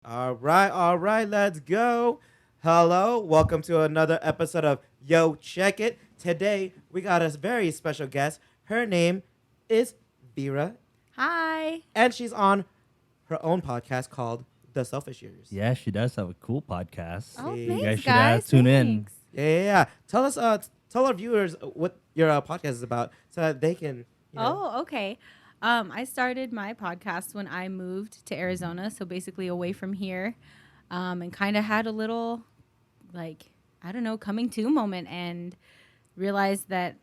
All right, let's go. Hello, welcome to another episode of Yo Check It. Today we got a very special guest. Her name is Vera, Hi. and she's on her own podcast called The Selfish Years. Yeah, she does have a cool podcast. Oh, Hey. You thanks, guys should guys. tune in. Thanks. Yeah. Tell us, tell our viewers what your podcast is about, so that they can. Oh, okay. I started my podcast when I moved to Arizona, so basically away from here, and kind of had a little, coming to moment and realized that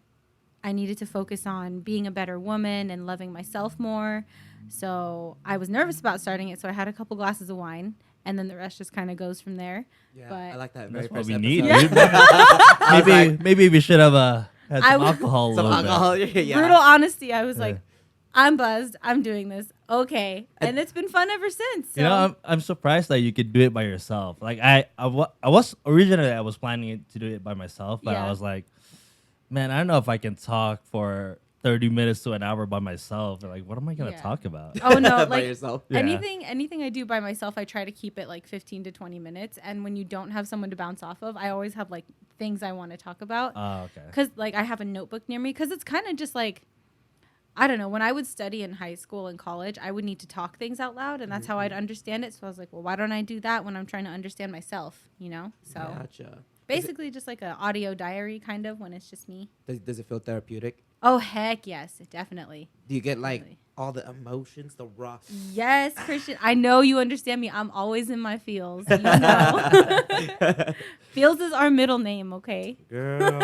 I needed to focus on being a better woman and loving myself more. So I was nervous about starting it, so I had a couple glasses of wine, and then the rest just kind of goes from there. Yeah, But I like that. Very That's what first we episode. need. Yeah. Dude. I was like, maybe we should have had I some w- alcohol. a some little bit. alcohol. Yeah. Brutal honesty. I was Yeah. like, I'm buzzed. I'm doing this. Okay. And- And it's been fun ever since. So. You know, I'm surprised that you could do it by yourself. Like I was originally I was planning to do it by myself, but Yeah. I was like, man, I don't know if I can talk for 30 minutes to an hour by myself. Like, what am I gonna Yeah. talk about? Oh no, by like yourself. Yeah. anything I do by myself, I try to keep it like 15 to 20 minutes. And when you don't have someone to bounce off of, I always have like things I want to talk about. Oh, okay. Cause like I have a notebook near me. Cause it's kind of just like, I don't know. When I would study in high school and college, I would need to talk things out loud, and that's how I'd understand it. So I was like, well, why don't I do that when I'm trying to understand myself? You know. So Gotcha. basically, just like an audio diary, kind of when it's just me. Does it feel therapeutic? Oh heck yes, definitely. Do you get like Definitely. all the emotions, the raw? Yes, Christian. I know you understand me. I'm always in my feels. You know. Feels is our middle name, okay? Girl.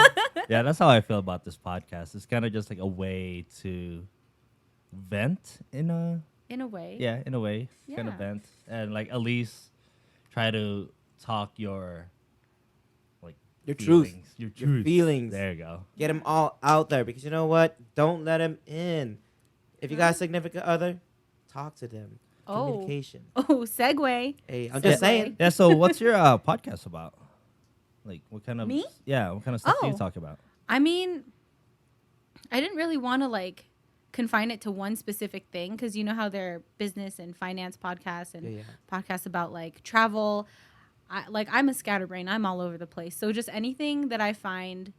Yeah, that's how I feel about this podcast. It's kind of just like a way to vent in a In a way. in a way, kind of Yeah. vent and like at least try to talk your like Your truth. feelings, your Your truth. feelings. There you go. Get them all out there, because you know what? Don't let them in. If you got a significant other, talk to them. Oh. Communication. Oh, segue. Hey, I'm just Segue. saying. Yeah. So, what's your podcast about? Like, what kind of Me? Yeah, what kind of stuff do you Oh. talk about? I mean, I didn't really want to like confine it to one specific thing because you know how there are business and finance podcasts and Yeah. podcasts about like travel. I'm a scatterbrain. I'm all over the place. So just anything that I find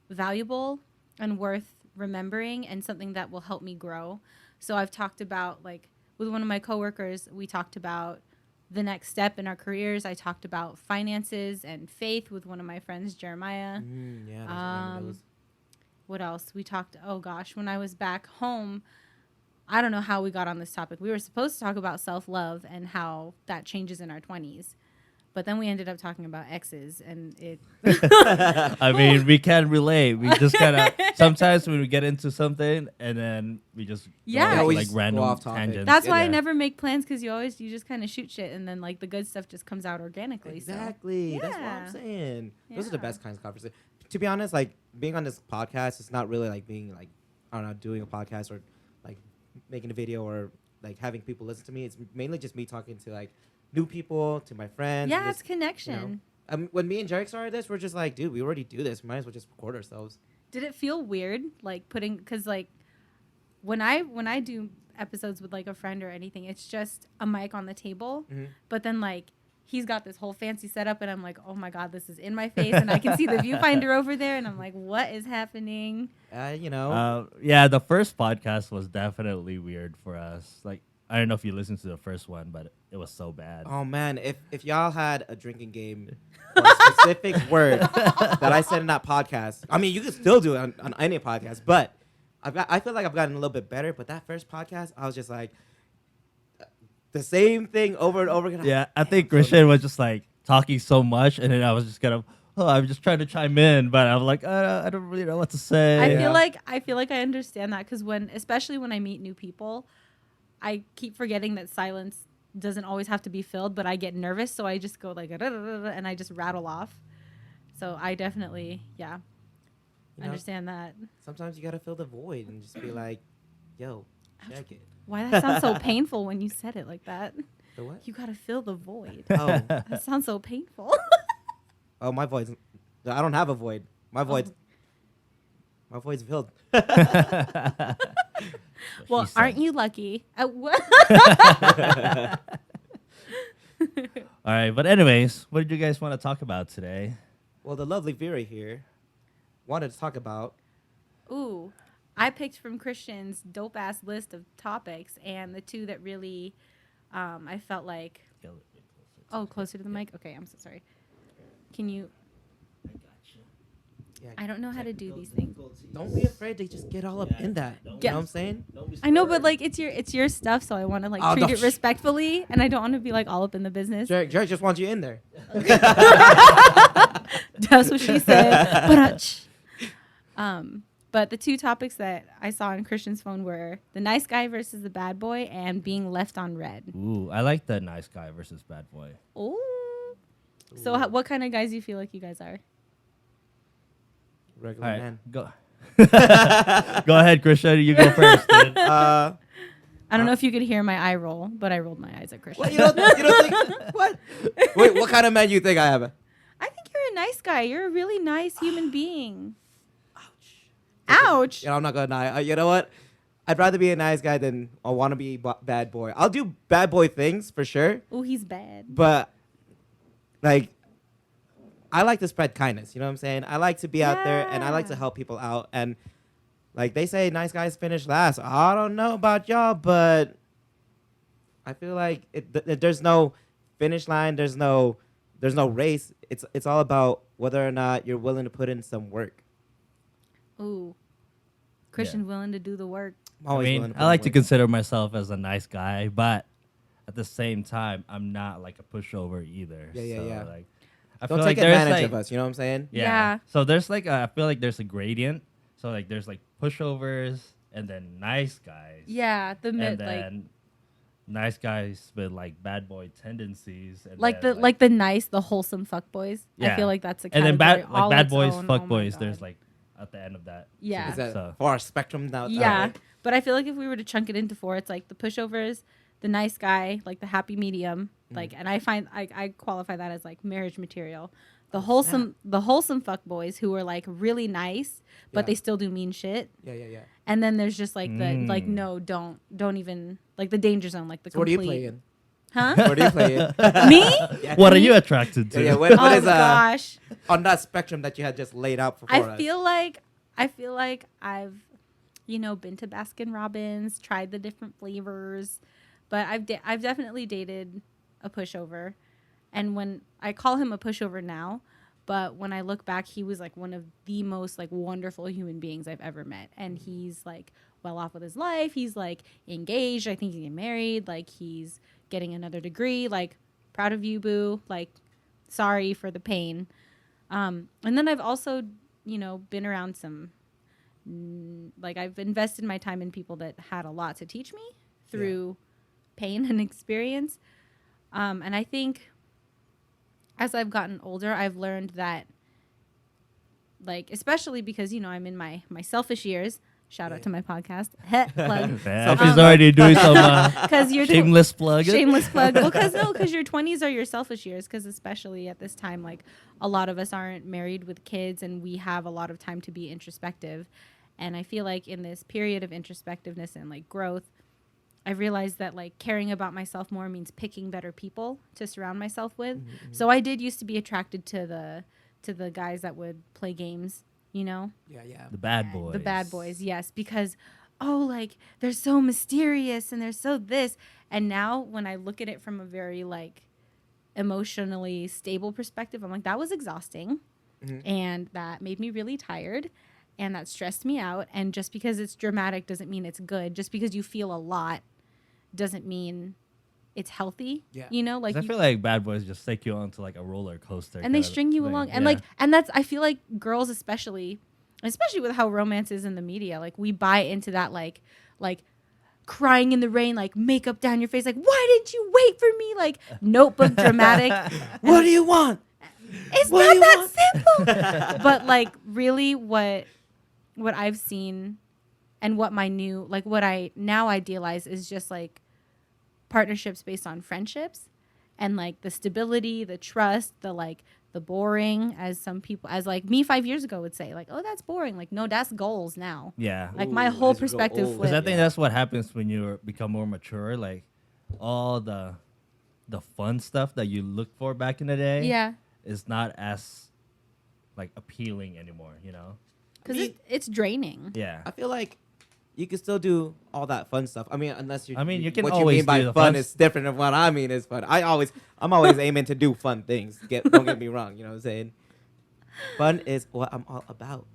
valuable and worth remembering and something that will help me grow. So I've talked about like with one of my coworkers, we talked about the next step in our careers. I talked about finances and faith with one of my friends, Jeremiah. Yeah. That's one of those. What else? We talked, oh gosh, when I was back home, I don't know how we got on this topic. We were supposed to talk about self-love and how that changes in our 20s. But then we ended up talking about exes and it I mean, we can relate. We just kind of sometimes when we get into something and then we just go Yeah. off, we like just go random off topic. tangents. That's why I Yeah. never make plans because you just kind of shoot shit and then like the good stuff just comes out organically. Exactly. That's what I'm Yeah. saying. Those are the Yeah. best kinds of conversations. To be honest, like being on this podcast, it's not really like being like, I don't know, doing a podcast or like making a video or like having people listen to me. It's mainly just me talking to like new people, to my So friends. yeah, just, it's connection. when me and Jarek started this, we're just like, dude, we already do this. We might as well just record ourselves. Did it feel weird like putting because like when I do episodes with like a friend or anything, it's just a mic on the table, but then like he's got this whole fancy setup and I'm like, oh my god, this is in my face and I can see the viewfinder over there and I'm like, what is happening? You know. Yeah, the first podcast was definitely weird for us. Like, I don't know if you listened to the first one, but it was so bad. Oh man, if y'all had a drinking game for a specific word that I said in that podcast, I mean, you could still do it on any podcast, but I feel like I've gotten a little bit better. But that first podcast, I was just like the same thing over and over again. Yeah, I think Christian was just like talking so much, and then I was just kind of, I'm just trying to chime in, but I'm like, I don't really know what to say. I Yeah. feel like I understand that because especially when I meet new people, I keep forgetting that silence doesn't always have to be filled, but I get nervous, so I just go like and I just rattle off. So I definitely, yeah, You know, understand that. sometimes you gotta fill the void and just be like, yo, check it. Why that sounds so painful when you said it like that? The what? You gotta fill the void. Oh, That sounds so painful. oh, my void's. I don't have a void. My void's. My void's filled. Well, aren't you lucky? All right, but anyways, what did you guys want to talk about today? Well, the lovely Vera here wanted to talk about. Ooh, I picked from Christian's dope ass list of topics, and the two that really, I felt like. Oh, closer to the mic. Okay, I'm so sorry. Can you? Yeah, I don't know how to do these things. don't be afraid to just get all up in that. You know what I'm saying? I know, but like it's your stuff, so I want to like Oh, treat no. it respectfully, and I don't want to be like all up in the business. Jerry just wants you in there. That's what she said. But the two topics that I saw on Christian's phone were the nice guy versus the bad boy and being left on red. Ooh, I like the nice guy versus bad boy. Ooh. So what kind of guys do you feel like you guys are? Regular All right, man. go. Go ahead, Christian. You go first. Dude. I don't know if you could hear my eye roll, but I rolled my eyes at Christian. What, you don't think? What? Wait, what kind of man you think I am? I think you're a nice guy. You're a really nice human being. Ouch. Ouch. You know, I'm not gonna lie. You know what? I'd rather be a nice guy than I want to be bad boy. I'll do bad boy things for sure, Oh, he's bad. but like, I like to spread kindness. You know what I'm saying? I like to be out there and I like to Yeah. help people out. And like they say, nice guys finish last. I don't know about y'all, but I feel like there's no finish line. There's no race. It's all about whether or not you're willing to put in some work. Ooh. Christian's willing to do the work. I'm I always willing mean, to I put like in to work. consider myself as a nice guy, but at the same time, I'm not like a pushover either. Yeah. Like, I Don't feel take like there's, advantage like- of us. You know what I'm saying? Yeah. So there's like I feel like there's a gradient. So like there's like pushovers and then nice guys. Yeah, the And mid then nice guys with like bad boy tendencies. And like then, the nice, the wholesome fuckboys. I Yeah. feel like that's a and then category bad all like bad its boys, own. fuck Oh my boys. God. There's like at the end of that. Yeah. Is that So- for our spectrum now? Yeah, Okay. but I feel like if we were to chunk it into four, it's like the pushovers, the nice guy, like the happy medium, like, and I find I qualify that as like marriage material. The wholesome fuck boys who are like really nice, but Yeah. they still do mean shit. Yeah. And then there's just like the like Mm. no, don't even like the danger zone, like the So what do complete. you play in? Huh? What do you play in? Me? Yeah. What are you attracted to? Yeah. What Oh is gosh. on that spectrum that you had just laid out for I us? feel like I've, been to Baskin Robbins, tried the different flavors, but I've definitely dated a pushover, and when I call him a pushover now, but when I look back, he was like one of the most like wonderful human beings I've ever met, and he's like well off with his life. He's like engaged. I think he's getting married. Like he's getting another degree. Like proud of you, boo. Like sorry for the pain. And then I've also, been around some, like I've invested my time in people that had a lot to teach me through pain and experience. And I think as I've gotten older, I've learned that, like, especially because, I'm in my selfish years. Shout out to my podcast. Plug. Yeah, she's already doing some Because you're shameless plug. Shameless plug. Well, because your 20s are your selfish years. Because especially at this time, like a lot of us aren't married with kids, and we have a lot of time to be introspective. And I feel like in this period of introspectiveness and like growth, I've realized that like caring about myself more means picking better people to surround myself with. Mm-hmm. So I did used to be attracted to the guys that would play games. Yeah. The bad boys. The bad boys, yes, because like they're so mysterious and they're so this. And now when I look at it from a very like emotionally stable perspective, I'm like, that was exhausting. Mhm. And that made me really tired, and that stressed me out. And just because it's dramatic doesn't mean it's good. Just because you feel a lot doesn't mean it's healthy. Yeah. Like I you, feel like bad boys just take you onto like a roller coaster. and they kind of string you thing. along, and Yeah. and that's, I feel like girls especially with how romance is in the media, like we buy into that like crying in the rain, like makeup down your face, like why did you wait for me, like Notebook dramatic. What do you want? It's What do not you that simple. But like really what I've seen and what my new, like what I now idealize is just like partnerships based on friendships and like the stability, the trust, the boring, as some people, as like me 5 years ago would say, like, oh, that's boring. Like, no, that's goals now. Yeah. Like Ooh, my whole as you grow perspective old. Because I flipped. think that's what happens when you become more mature. Like all the the fun stuff that you look for back in the day Yeah, is not as like appealing anymore, you know? because I mean- it's draining. Yeah. I feel like you can still do all that fun stuff. I mean, unless you. I mean, you can what always you mean by do the fun fun is different than what I mean is fun. I'm always aiming to do fun things. Don't get me wrong. You know what I'm saying? Fun is what I'm all about.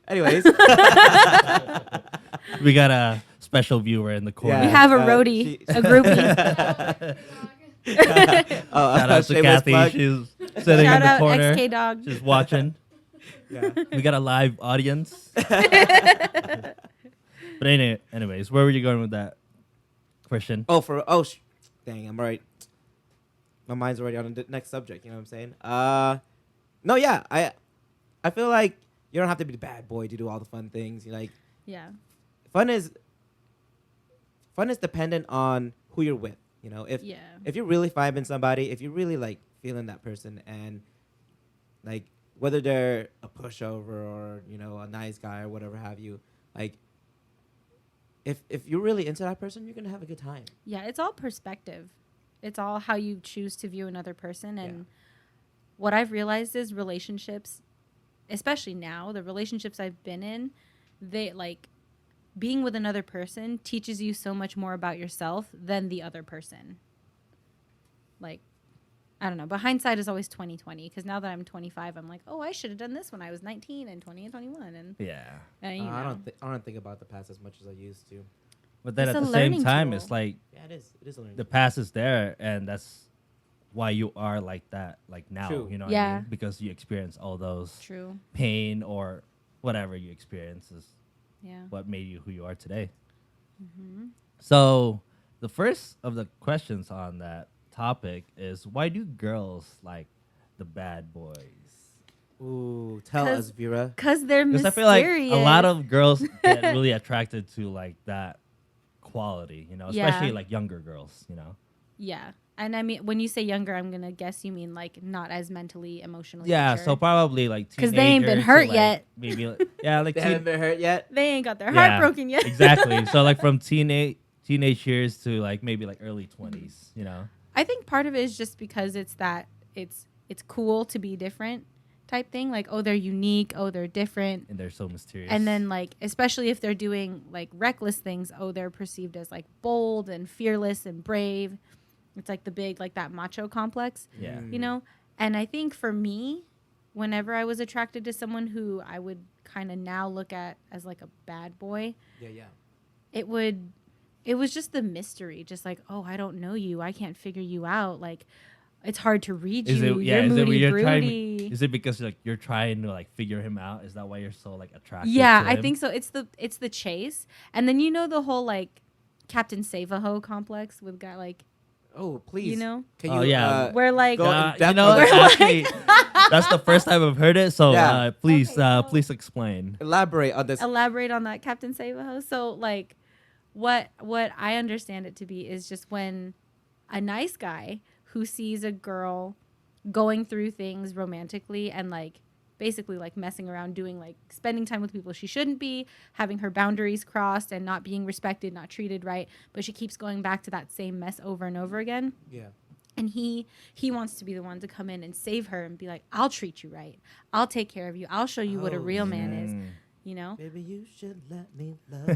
Anyways, We got a special viewer in the corner. We have a uh, roadie, she- a groupie. Shout out to shameless Kathy. plug. She's sitting Shout in the out corner. XK Dog. She's watching. Yeah. We got a live audience. But anyways, where were you going with that, Christian? Dang, I'm right. My mind's already on the next subject. You know what I'm saying? No, yeah, I feel like you don't have to be the bad boy to do all the fun things. You like Yeah. fun is dependent on who you're with. You know, if you're really vibing somebody, if you're really like feeling that person, and like whether they're a pushover or a nice guy or whatever have you, like if you're really into that person, you're gonna have a good time. Yeah, it's all perspective. It's all how you choose to view another person. And Yeah. what I've realized is relationships, especially now, the relationships I've been in, they like being with another person teaches you so much more about yourself than the other person. Like, I don't know, but hindsight is always 20/20, because now that I'm 25, I'm like, oh, I should have done this when I was 19 and 20 and 21. And Yeah. you know. I don't think about the past as much as I used to. But then It's at a the same learning time, tool. it's like Yeah, it is. It is a learning. the past is there, and that's why you are like that, like now. True. You know what I Yeah. mean? Because you experience all those True. pain or whatever you experience is Yeah. what made you who you are today. Mm-hmm. So the first of the questions on that topic is, why do girls like the bad boys? Ooh, tell 'Cause- us, Vera. Because they're Because I mysterious. feel like a lot of girls get really attracted to like that quality, you know, especially Yeah. like younger girls, you know. Yeah. And I mean, when you say younger, I'm going to guess you mean like not as mentally, emotionally Yeah, mature. so probably like 'Cause they ain't been teenagers to, hurt like, yet. Maybe yeah, like They haven't been hurt yet. They ain't got their Yeah, heart broken yet. Exactly. So like from teenage years to like maybe like early 20s, you know. I think part of it is just because it's cool to be different type thing. Like, oh, they're unique. Oh, they're different. And they're so mysterious. And then like, especially if they're doing like reckless things, oh, they're perceived as like bold and fearless and brave. It's like the big, like that macho complex. yeah. You know? And I think for me, whenever I was attracted to someone who I would kind of now look at as like a bad boy, Yeah. it was just the mystery. Just like, oh, I don't know you. I can't figure you out. Like, it's hard to read Is you. it You're is it moody, where you're broody. trying? Is it because like you're trying to like figure him out? Is that why you're so like attracted? Yeah, to I him? think so. It's the chase. And then the whole like Captain Save-A-Ho complex with guy like, Oh, please. you know, Can Oh, you? yeah. where like go in you depth know, on that's that? actually that's the first time I've heard it. So Yeah. please, Okay, so- please explain. Elaborate on this. elaborate on that Captain Save-A-Ho. So like what I understand it to be is just when a nice guy who sees a girl going through things romantically and like basically like messing around, doing like spending time with people she shouldn't be, having her boundaries crossed and not being respected, not treated right, but she keeps going back to that same mess over and over again. Yeah. And he wants to be the one to come in and save her and be like, I'll treat you right. I'll take care of you. I'll show you what a Oh, real man is, Mm. you know? Maybe you should let me love.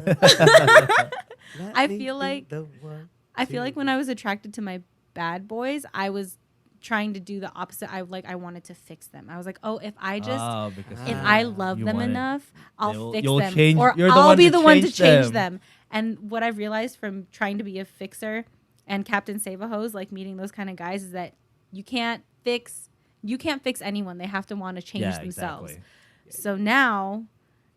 Let I me feel be like- the one I feel to- like when I was attracted to my bad boys, I was trying to do the opposite. I wanted to fix them. I was like, oh, if I just Oh, because if Ah. I love you them want it- enough, I'll You'll- fix you'll them, change- or you're the I'll one be to the one to change change them. them. And what I've realized from trying to be a fixer and Captain Save-A-Ho's, like meeting those kind of guys, is that you can't fix anyone. They have to want to change yeah, themselves. exactly. So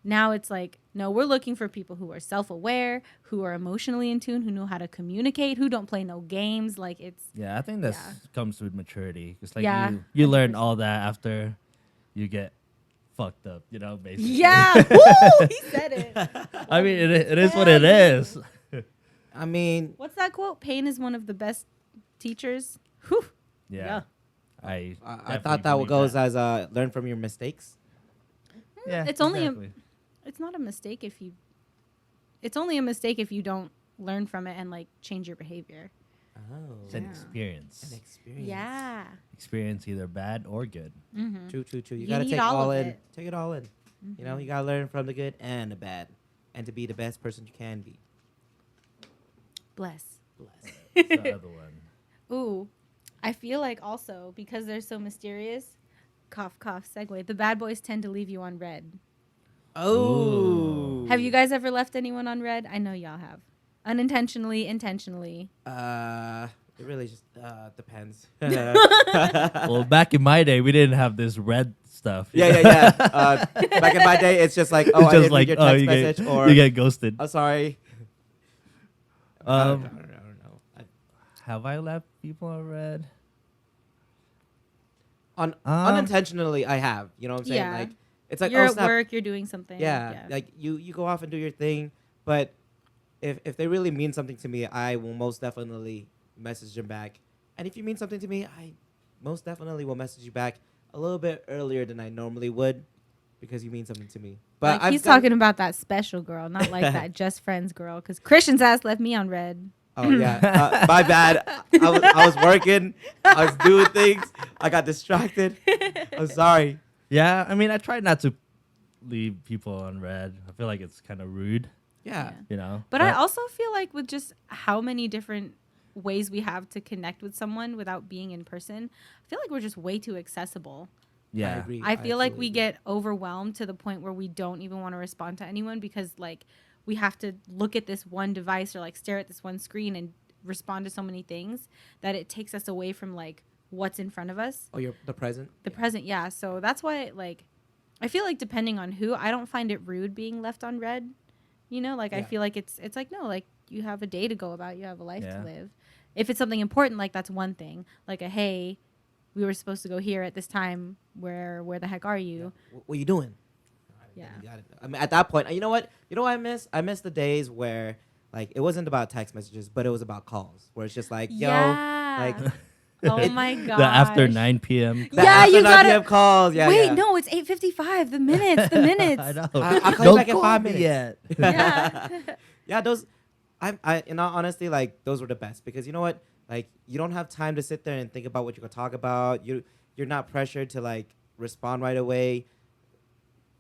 now it's like, no, we're looking for people who are self-aware, who are emotionally in tune, who know how to communicate, who don't play no games. Like it's Yeah, I think that Yeah. comes with maturity. It's like Yeah, you learn 100%. all that after you get fucked up, you know, basically. yeah. Woo, he said it. I mean, it is what it is. I mean, What's that quote? Pain is one of the best teachers. Whew. Yeah. Yeah. I I thought that goes as learn from your mistakes. yeah, It's only exactly. It's not a mistake if you. It's only a mistake if you don't learn from it and like change your behavior. Oh. It's an Yeah. experience. An experience. Yeah. Experience either bad or good. Mm-hmm. True. You You gotta need take all all of in. it. Take it all in. You know, you gotta learn from the good and the bad, and to be the best person you can be. Bless. Bless. What's the other one? Ooh, I feel like also because they're so mysterious. Cough, cough. Segue. The bad boys tend to leave you on red. Oh. Have you guys ever left anyone on red? I know y'all have. Unintentionally, intentionally. It really just depends. Well, back in my day, we didn't have this red stuff. Yeah. Back in my day, it's just like, oh, It's I didn't read your text you message, get, or you get ghosted. I'm sorry. I don't know. Have I left people on red? Unintentionally, I have. You know what I'm saying? Yeah. Like, it's like, You're oh, at snap. work, you're doing something. Yeah, like you go off and do your thing, but if they really mean something to me, I will most definitely message them back. And if you mean something to me, I most definitely will message you back a little bit earlier than I normally would, because you mean something to me. But Like he's talking about that special girl, not like that just friends girl. Because Christian's ass left me on red. Oh yeah, my bad. I was working. I was doing things. I got distracted. I'm sorry. Yeah, I mean, I try not to leave people on red. I feel like it's kind of rude, Yeah. you know. But I also feel like with just how many different ways we have to connect with someone without being in person, I feel like we're just way too accessible. I yeah, agree. I feel like totally we agree. get overwhelmed to the point where we don't even want to respond to anyone because like we have to look at this one device or like stare at this one screen and respond to so many things that it takes us away from like what's in front of us. Oh, you're the present. The present, yeah. So that's why like I feel like depending on who, I don't find it rude being left on red. You know, like I Yeah. feel like it's like no, like you have a day to go about, you have a life Yeah. to live. If it's something important, like that's one thing. Like a hey, we were supposed to go here at this time. Where the heck are you? What you doing? Yeah. You got it. I mean, at that point, you know what? You know what I miss? I miss the days where, like, it wasn't about text messages, but it was about calls. Where it's just like, yo, like, oh my god. the after 9 p.m. the Yeah, after you 9 gotta- PM calls. Yeah, Wait, yeah. no, it's 8:55. The minutes, the minutes. I know. I'll call you Don't back in call 5 me minutes. yet. Yeah. Yeah, those. I in all honesty, like, those were the best, because you know what? Like, you don't have time to sit there and think about what you're gonna talk about. You're not pressured to like respond right away.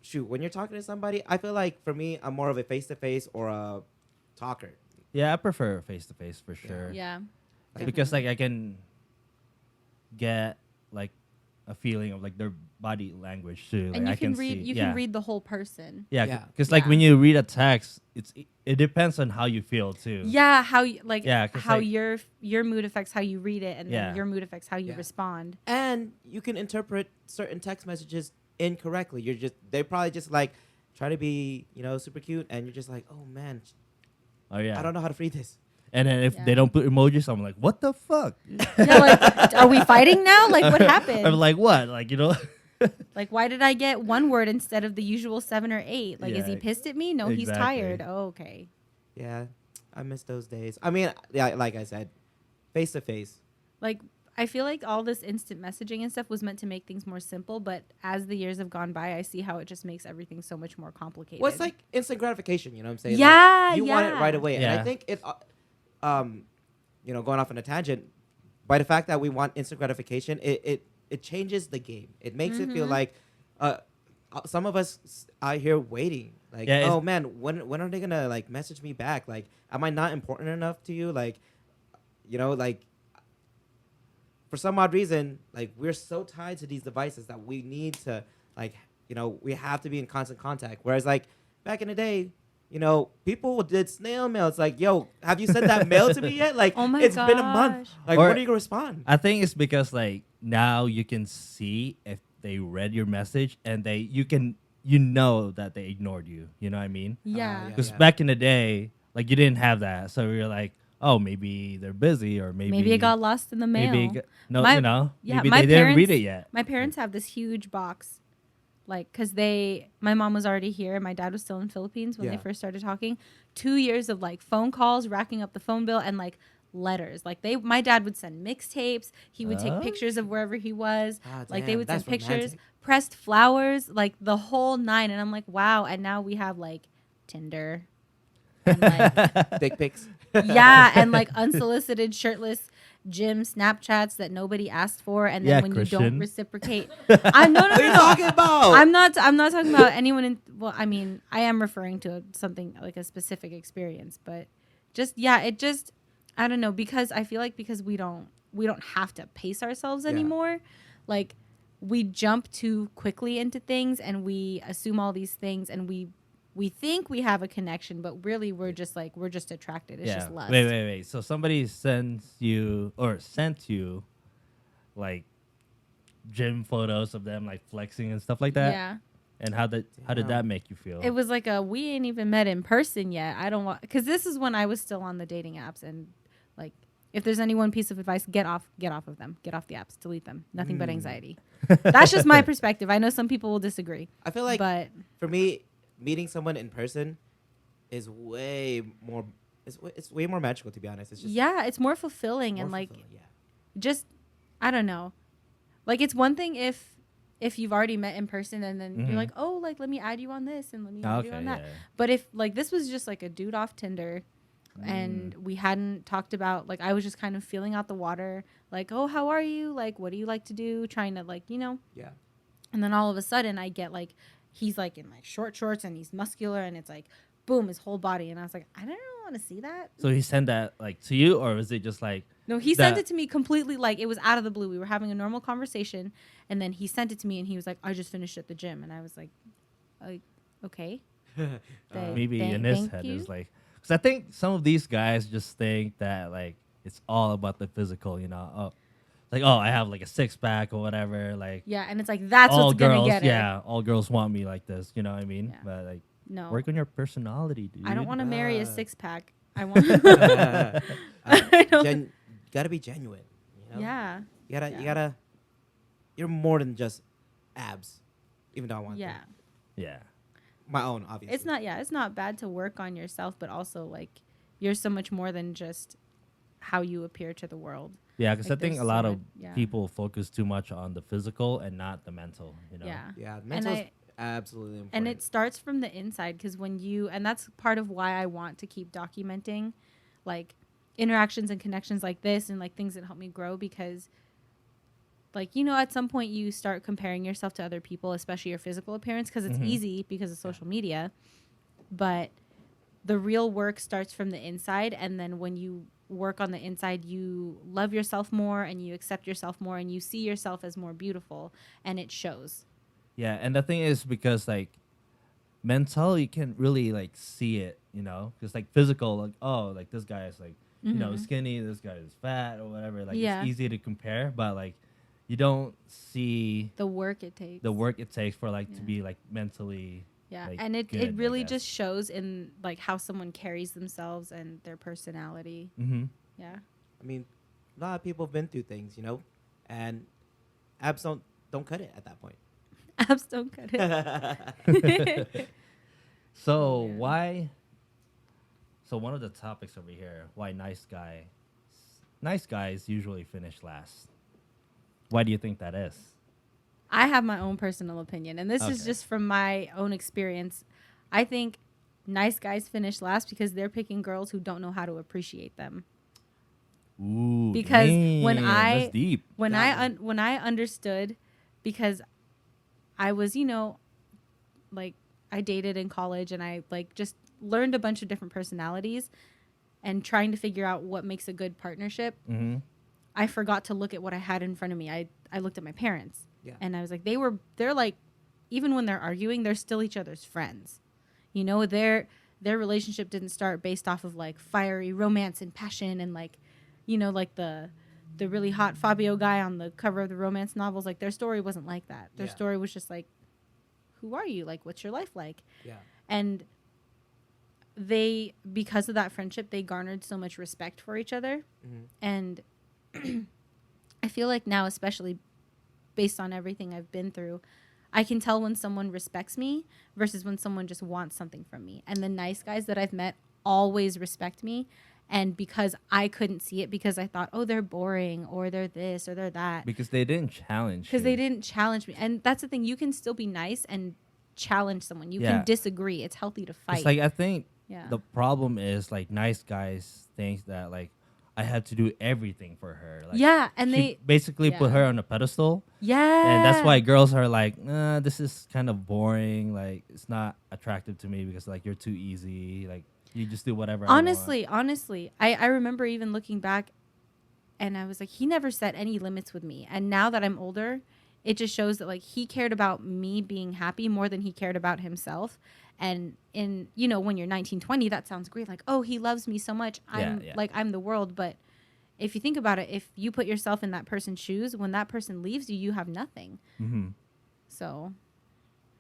Shoot, when you're talking to somebody, I feel like for me, I'm more of a face-to-face or a talker. Yeah, I prefer face to face for sure. Yeah. Because like I can get like a feeling of like their body language too. Like And you I can can read see, you can read the whole person. Yeah, Yeah. because like Yeah. when you read a text, it depends on how you feel too. Yeah, how you like Yeah, 'cause, how like- your mood affects how you read it and Yeah. then your mood affects how you Yeah. respond. And you can interpret certain text messages incorrectly. They probably just like try to be, super cute, and you're just like, oh man, Oh yeah. I don't know how to read this. And then if Yeah. they don't put emojis, I'm like, what the fuck? Yeah, like are we fighting now? Like what happened? I'm like, what? Like Like, why did I get one word instead of the usual 7 or 8? Like, is he Yeah, pissed at me? No, he's exactly. tired. Oh, okay. Yeah, I miss those days. I mean, yeah, like I said, face to face. Like, I feel like all this instant messaging and stuff was meant to make things more simple, but as the years have gone by, I see how it just makes everything so much more complicated. Well, it's like instant gratification. You know what I'm saying? Yeah, Like, you want it yeah. right away, and I Yeah. think it, going off on a tangent, by the fact that we want instant gratification, it changes the game. It makes it feel Mhm. like some of us out here waiting. Like, Yeah, oh man, when are they gonna like message me back? Like, am I not important enough to you? Like, like for some odd reason, like we're so tied to these devices that we need to like, we have to be in constant contact. Whereas like back in the day, people did snail mail. It's like, yo, have you sent that mail to me yet? Like, Oh my it's been a month. gosh. Like, Or- when are you gonna respond? I think it's because like now you can see if they read your message and you know that they ignored you. You know what I mean? Yeah. yeah. Because back in the day, like you didn't have that, so you're like, oh, maybe they're busy, or maybe Maybe it got lost in the mail. maybe it got- no, My- maybe they my didn't read parents- it yet. My parents have this huge box, like, because my mom was already here and my dad was still in Philippines when Yeah. they first started talking. 2 years of like phone calls, racking up the phone bill, and like letters. Like my dad would send mixtapes. He would take Oh. pictures of wherever he was. Ah, Like they damn, would send that's pictures, romantic. pressed flowers, like the whole nine. And I'm like, wow. And now we have like Tinder. And like, Dick pics. Yeah, and like unsolicited shirtless gym Snapchats that nobody asked for, and then Yeah, when you Christian. don't reciprocate, I no no What are you no no. talking about? I'm not talking about anyone in. Well, I mean, I am referring to something like a specific experience, but just it just I don't know, because I feel like because we don't have to pace ourselves Yeah. anymore, like we jump too quickly into things and we assume all these things and we think we have a connection, but really we're just attracted. It's just lust. Wait. So somebody sent you like gym photos of them like flexing and stuff like that. Yeah. And how did Damn. that make you feel? It was like we ain't even met in person yet. I don't want, because this is when I was still on the dating apps, and like if there's any one piece of advice, get off of them, get off the apps, delete them. Nothing but anxiety. That's just my perspective. I know some people will disagree. I feel like But for me, meeting someone in person is way more. It's way more magical, to be honest. It's just yeah, it's more fulfilling more and like fulfilling, yeah. just I don't know. Like it's one thing if you've already met in person and then you're like, oh, like let me add you on this and let me add you on that. Yeah. But if like this was just like a dude off Tinder and we hadn't talked about, like I was just kind of feeling out the water, like, oh, how are you? Like, what do you like to do? Trying to like, Yeah. And then all of a sudden I get like, he's like in like short shorts and he's muscular and it's like, boom, his whole body. And I was like, I don't really want to see that. So he sent that like to you, or was it just like? No, he sent it to me completely, like it was out of the blue. We were having a normal conversation, and then he sent it to me, and he was like, "I just finished at the gym," and I was like, okay." Maybe in his head is like, because I think some of these guys just think that like it's all about the physical, like, oh, I have like a 6-pack or whatever, like Yeah, and it's like that's all what's girls, gonna get it. yeah, all girls want me like this, you know what I mean? Yeah. But like, No, work on your personality, dude. I don't want to marry a Uh. 6-pack. I want. I don't- Gotta be genuine. Yeah. You gotta. You're more than just abs, even though I want. Yeah. them. Yeah. My own, obviously. It's not. Yeah, it's not bad to work on yourself, but also like you're so much more than just how you appear to the world. Yeah, because Like, I think there's a lot so of much- yeah. people focus too much on the physical and not the mental, Yeah. Yeah, And mental is absolutely important. And it starts from the inside, because and that's part of why I want to keep documenting like interactions and connections like this and like things that help me grow, because like at some point you start comparing yourself to other people, especially your physical appearance, because it's easy because of social media, but the real work starts from the inside. And then when you work on the inside, you love yourself more and you accept yourself more and you see yourself as more beautiful, and it shows. Yeah, and the thing is, because like mental, you can really like see it, because like physical, like, oh, like this guy is like skinny, this guy is fat or whatever, like Yeah. it's easy to compare, but like you don't see The work it takes. the work it takes for like to Yeah. be like mentally. Yeah, like, and good, it I really guess. just shows in like how someone carries themselves and their personality. Mm-hmm. Yeah. I mean, a lot of people have been through things, and abs don't cut it at that point. Abs don't cut it. So Yeah. why? So one of the topics over here, why nice guys usually finish last. Why do you think that is? I have my own personal opinion, and this is Okay. just from my own experience. I think nice guys finish last because they're picking girls who don't know how to appreciate them. Ooh, Because when damn, I- that's deep. When That I when I understood, because I was, like I dated in college and I like just learned a bunch of different personalities and trying to figure out what makes a good partnership. Mm-hmm. I forgot to look at what I had in front of me. I looked at my parents. Yeah. And I was like, they're like, even when they're arguing, they're still each other's friends. Their relationship didn't start based off of like fiery romance and passion and like, like the really hot Fabio guy on the cover of the romance novels. Like their story wasn't like that. Their Yeah. story was just like, who are you? Like, what's your life like? Yeah. And because of that friendship, they garnered so much respect for each other. Mhm. And I feel like now, especially based on everything I've been through, I can tell when someone respects me versus when someone just wants something from me. And the nice guys that I've met always respect me. And because I couldn't see it, because I thought, oh, they're boring or they're this or they're that. Because they didn't challenge. Because you. they didn't challenge me. And that's the thing. You can still be nice and challenge someone. You Yeah. can disagree. It's healthy to fight. It's like I think Yeah. the problem is like nice guys think that like I have to do everything for her. Like, yeah, and she they basically put yeah. her on a pedestal. Yeah. And that's why girls are like, this is kind of boring. Like, it's not attractive to me because like you're too easy. Like, you just do whatever honestly, I remember even looking back and I was like, he never set any limits with me. And now that I'm older, it just shows that like he cared about me being happy more than he cared about himself. And in, you know, when you're 19, 20, that sounds great. Like, oh, he loves me so much. I'm the world. But if you think about it, if you put yourself in that person's shoes, when that person leaves you, you have nothing. Mm-hmm. So,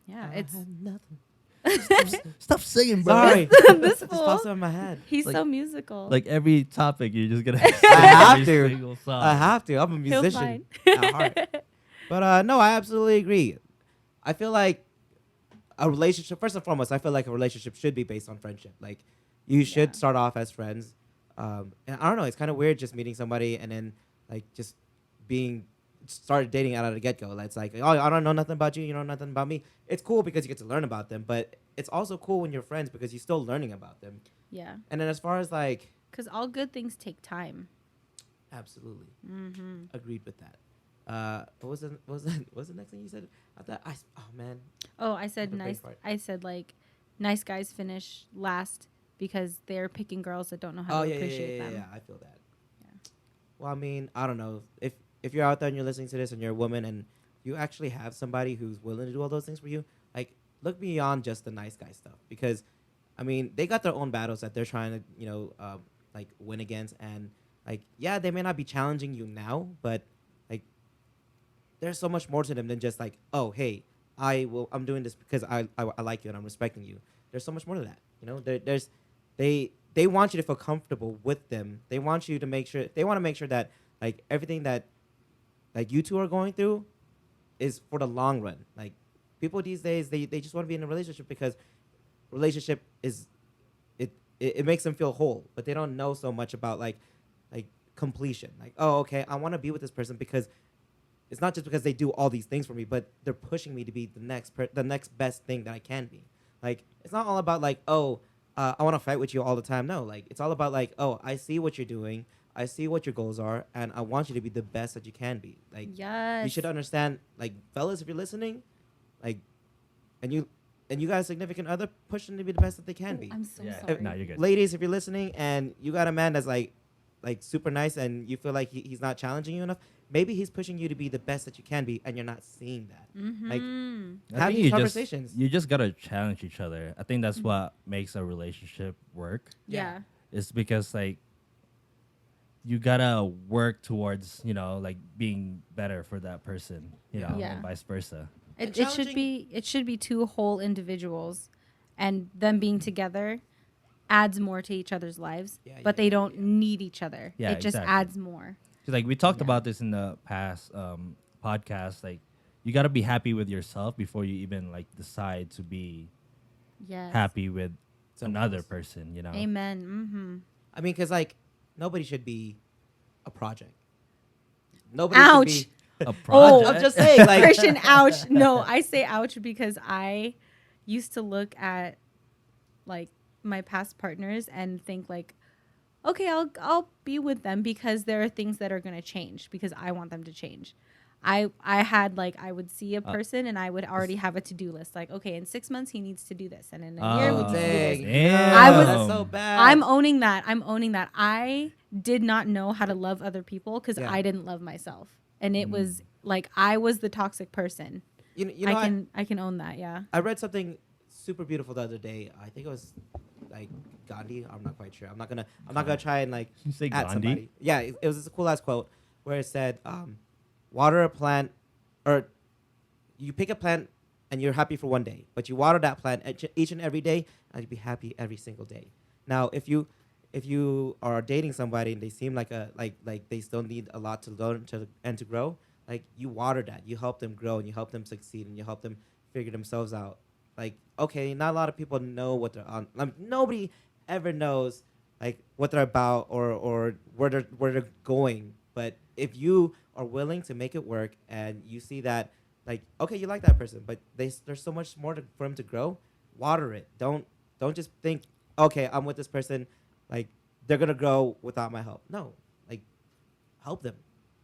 yeah, I it's have nothing. Stop singing, bro. Sorry. this Just fool. pops up in my head. He's Like- so musical. Like every topic, you're just gonna. I have every to. single song. I have to. I'm a He'll musician find. at heart. But no, I absolutely agree. I feel like a relationship, first and foremost, I feel like a relationship should be based on friendship. Like, you should Yeah. start off as friends. And I don't know, it's kind of weird just meeting somebody and then, like, just started dating out of the get-go. Like, it's like, oh, I don't know nothing about you, you know nothing about me. It's cool because you get to learn about them, but it's also cool when you're friends because you're still learning about them. Yeah. And then as far as, like, Because all good things take time. absolutely. Mm-hmm. Agreed with that. What was the next thing you said? Oh man. Oh, I said The brain nice. fart. I said like nice guys finish last because they're picking girls that don't know how Oh to yeah, appreciate yeah, them. yeah. I feel that. Yeah. Well, I mean, I don't know if you're out there and you're listening to this and you're a woman and you actually have somebody who's willing to do all those things for you, like look beyond just the nice guy stuff because, I mean, they got their own battles that they're trying to like win against and like yeah, they may not be challenging you now, but like there's so much more to them than just like, oh hey, I'm doing this because I like you and I'm respecting you. There's so much more to that. You know, they want you to feel comfortable with them. They want you to make sure that like everything that like you two are going through is for the long run. Like people these days they just want to be in a relationship because relationship is it makes them feel whole, but they don't know so much about like completion. Like, oh okay, I want to be with this person because it's not just because they do all these things for me, but they're pushing me to be the next best thing that I can be. Like, it's not all about like, oh, I want to fight with you all the time. No, like, it's all about like, oh, I see what you're doing, I see what your goals are, and I want you to be the best that you can be. Like, Yes. you should understand, like, fellas, if you're listening, like, and you got a significant other, push them to be the best that they can be. I'm so Yeah. sorry. No, you're good. Ladies, if you're listening and you got a man that's like super nice and you feel like he's not challenging you enough, maybe he's pushing you to be the best that you can be and you're not seeing that. Like, I have think these you conversations. you just gotta challenge each other. I think that's what makes a relationship work. Yeah. It's because like you gotta work towards like being better for that person, Yeah. and vice versa. And It should be two whole individuals, and them being together adds more to each other's lives. Yeah, but yeah, they don't yeah. need each other. Yeah, it just exactly. adds more. 'Cause, like we talked Yeah. about this in the past podcast. Like you gotta be happy with yourself before you even like decide to be Yes. happy with Someone another else. person. Amen. Mm-hmm. I mean, because like nobody should be a project. Nobody Ouch. should be. A Oh, project. I'm just saying, like Christian, ouch. No, I say ouch because I used to look at like my past partners and think like, okay, I'll be with them because there are things that are going to change because I want them to change. I had like I would see a person and I would already have a to-do list like, okay, in 6 months he needs to do this and in a year we Oh, need to do this. dang, damn. I was- that's so bad. I'm owning that. I did not know how to love other people because Yeah. I didn't love myself. And it was like I was the toxic person. you know, I can own that, yeah. I read something super beautiful the other day. I think it was like Gandhi. I'm not quite sure. I'm not gonna try and like You say at Gandhi? somebody. Yeah, it was a cool ass quote where it said, water a plant, or you pick a plant and you're happy for one day, but you water that plant each and every day, and you'll be happy every single day. Now, if you are dating somebody and they seem like they still need a lot to learn and to grow, like you water that, you help them grow and you help them succeed and you help them figure themselves out. Like, okay, not a lot of people know what they're on. Like, nobody ever knows like what they're about or where they're going. But if you are willing to make it work and you see that, like, okay, you like that person, but there's so much more for them to grow. Water it. Don't just think okay, I'm with this person, like they're gonna grow without my help. No, like help them,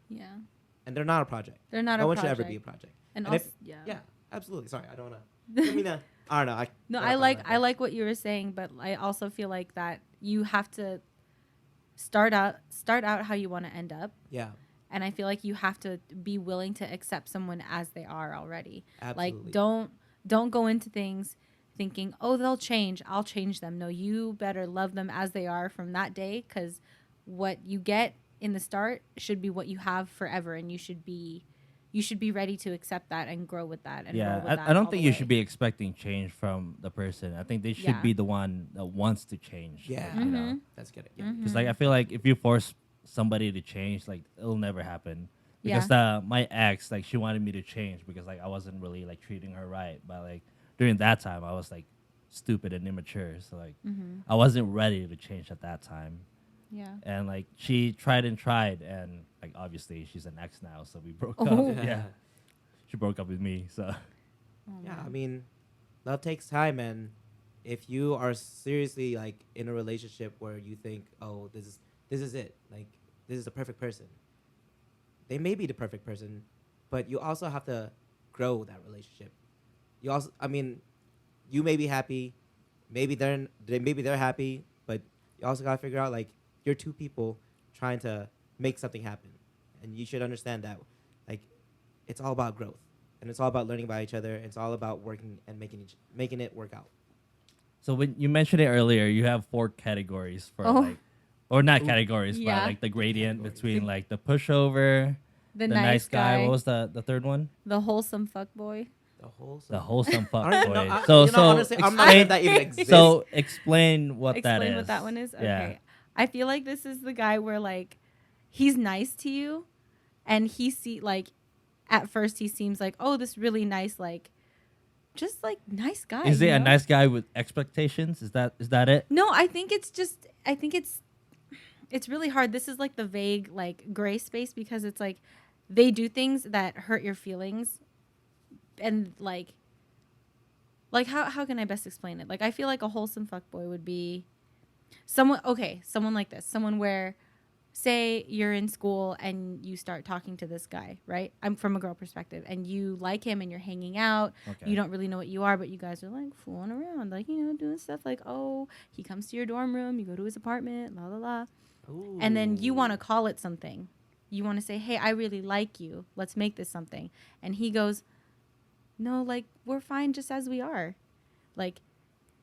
Yeah. and they're not a project. They're not no a one project. should ever be a project. And And also, if, yeah. yeah, absolutely. Sorry, I don't wanna. I mean, I don't know. No, went off on I that. like what you were saying, but I also feel like that you have to start out how you want to end up. Yeah, And I feel like you have to be willing to accept someone as they are already. absolutely. Like don't go into things thinking, "Oh, they'll change. I'll change them." No, you better love them as they are from that day, cuz what you get in the start should be what you have forever, and you should be ready to accept that and grow with that and roll with that. I don't all think the you way. should be expecting change from the person. I think they should Yeah. be the one that wants to change. Yeah, you know, Mhm. that's good. Yeah. because like I feel like if you force somebody to change, like it'll never happen. Because my ex, like she wanted me to change because like I wasn't really like treating her right. But like during that time, I was like stupid and immature, so like I wasn't ready to change at that time. Yeah. And like she tried, and like obviously she's an ex now, so we broke Oh. up. Yeah, she broke up with me. So Yeah, I mean, love takes time, and if you are seriously like in a relationship where you think, oh, this is it, like this is the perfect person, they may be the perfect person, but you also have to grow that relationship. You also, I mean, you may be happy, maybe they're happy, but you also gotta figure out like you're two people trying to make something happen, and you should understand that, like, it's all about growth, and it's all about learning about each other. It's all about working and making it work out. So when you mentioned it earlier, you have 4 categories for like, or not categories, Yeah. but like the gradient Categories. between like the pushover, The nice guy. guy, What was the third one? the wholesome fuckboy. The whole The wholesome fuck I don't even boy. know- I- So you know, honestly, I'm not explain, sure that even exists. so explain what that Explain is. what that one is. Yeah. Okay. I feel like this is the guy where like he's nice to you, and like at first he seems like, oh, this really nice, like just like nice guy. Is you it a know? nice guy with expectations? Is that it? No, I think it's really hard. This is like the vague like gray space, because it's like they do things that hurt your feelings, and like how can I best explain it? Like I feel like a wholesome fuckboy would be someone like this. Someone where, say you're in school and you start talking to this guy, right? I'm from a girl perspective, and you like him and you're hanging out. Okay. You don't really know what you are, but you guys are like fooling around, like, you know, doing stuff like, oh, he comes to your dorm room, you go to his apartment, la la la. And then you want to call it something. You want to say, hey, I really like you. Let's make this something. And he goes, no, like, we're fine just as we are. Like,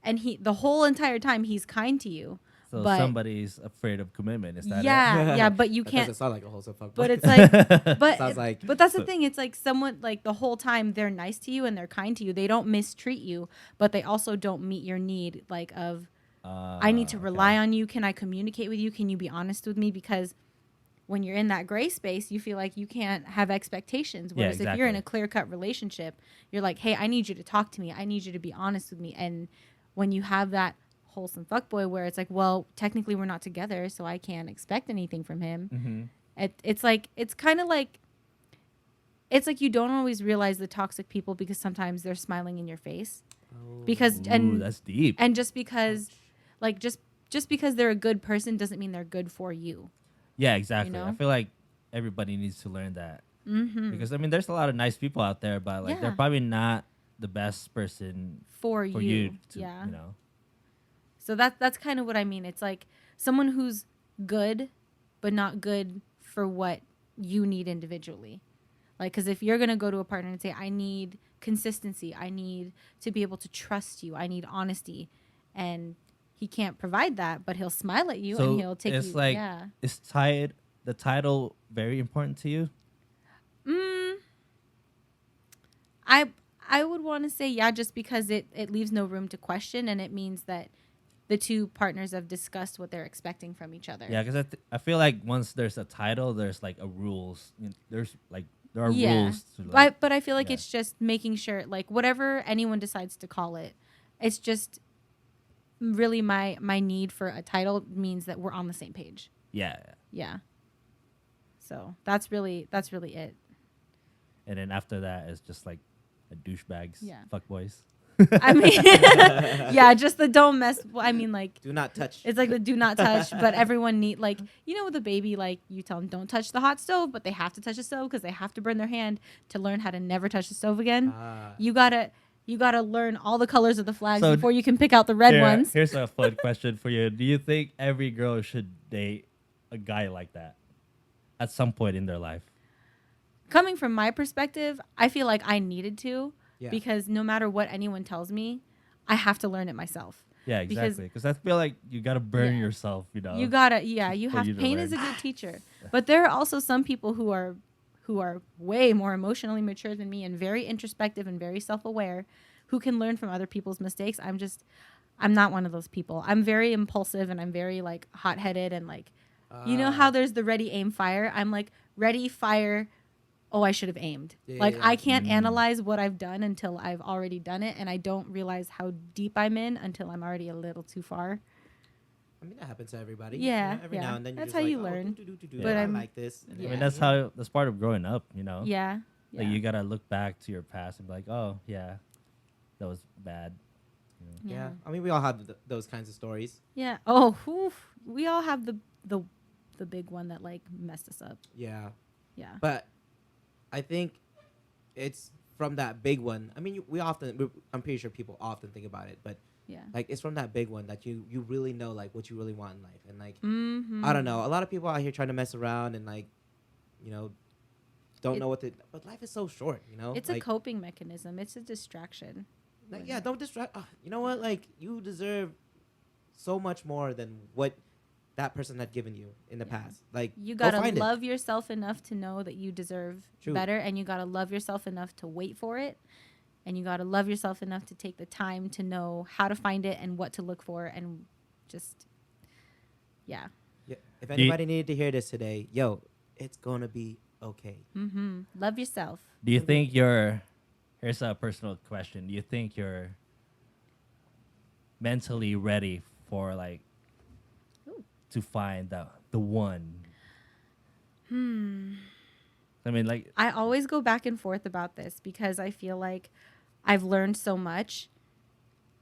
and the whole entire time he's kind to you. So but somebody's afraid of commitment. Is that it? yeah, but you That can't. doesn't sound like a wholesome fuck. But it's like, Sounds like- but that's the thing. It's like someone, like, the whole time they're nice to you and they're kind to you. They don't mistreat you, but they also don't meet your need, like, of, I need to rely on you. Can I communicate with you? Can you be honest with me? Because when you're in that gray space, you feel like you can't have expectations. Whereas if you're in exactly. a clear-cut relationship, you're like, hey, I need you to talk to me. I need you to be honest with me. And when you have that wholesome fuckboy where it's like, well, technically we're not together, so I can't expect anything from him. Mm-hmm. It's like, it's kind of like, it's like you don't always realize the toxic people because sometimes they're smiling in your face. Because Ooh, that's deep. and just because, like, just because they're a good person doesn't mean they're good for you. Yeah, exactly. You know? I feel like everybody needs to learn that. Mm-hmm. Because I mean, there's a lot of nice people out there, but like they're Yeah. probably not the best person For for you. you to, Yeah. you know. So that's kind of what I mean. It's like someone who's good, but not good for what you need individually. Like, because if you're going to go to a partner and say, I need consistency, I need to be able to trust you, I need honesty, and he can't provide that, but he'll smile at you So and he'll take it's you. like, yeah. is the title very important to you? I would want to say yeah, just because it leaves no room to question, and it means that the two partners have discussed what they're expecting from each other. Yeah, because I feel like once there's a title, there's like a rules. There's like there are Yeah. rules. To, like, But I feel like yeah. it's just making sure, like, whatever anyone decides to call it, it's just really my need for a title means that we're on the same page. yeah. Yeah. So that's really it. And then after that, it's just like a douchebags, Yeah. fuck boys. I mean, yeah, just the don't mess. Well, I mean, like, Do not touch. it's like the do not touch, but everyone need, like, you know, with a baby, like, you tell them don't touch the hot stove, but they have to touch the stove because they have to burn their hand to learn how to never touch the stove again. You gotta learn all the colors of the flags So before you can pick out the red ones. Here's a fun question for you. Do you think every girl should date a guy like that at some point in their life? Coming from my perspective, I feel like I needed to. Yeah. Because no matter what anyone tells me, I have to learn it myself. Yeah, exactly. Because I feel like you gotta burn yourself, you know. You gotta, you have. you to Pain learn. is a good teacher, but there are also some people who are way more emotionally mature than me and very introspective and very self-aware, who can learn from other people's mistakes. I'm not one of those people. I'm very impulsive and I'm very like hot-headed and like, you know how there's the ready, aim, fire. I'm like ready, fire. Oh, I should have aimed. I can't analyze what I've done until I've already done it, and I don't realize how deep I'm in until I'm already a little too far. I mean, that happens to everybody. Yeah, every now and then. That's you're how just you like, learn. But Yeah. I like this. And Yeah. I mean, that's part of growing up, you know. Yeah. Like you gotta look back to your past and be like, oh yeah, that was bad. You know? Yeah. I mean, we all have those kinds of stories. Yeah. Oh, oof. We all have the big one that like messed us up. Yeah. Yeah. But I think it's from that big one. I mean, I'm pretty sure people often think about it, but Yeah. like it's from that big one that you really know like what you really want in life. And like, Mm-hmm. I don't know, a lot of people out here trying to mess around and like, you know, don't know what to, but life is so short, you know? It's like, a coping mechanism. It's a distraction. like, yeah, don't distract. You know what? Like, you deserve so much more than what that person had given you in the past. Like, You go gotta find love yourself enough to know that you deserve True. better, and you gotta love yourself enough to wait for it, and you gotta love yourself enough to take the time to know how to find it and what to look for, and just, yeah. Yeah. If anybody needed to hear this today, yo, it's gonna be okay. Mm-hmm. Love yourself. Do you think here's a personal question. Do you think you're mentally ready for like to find the one? I mean, like, I always go back and forth about this because I feel like I've learned so much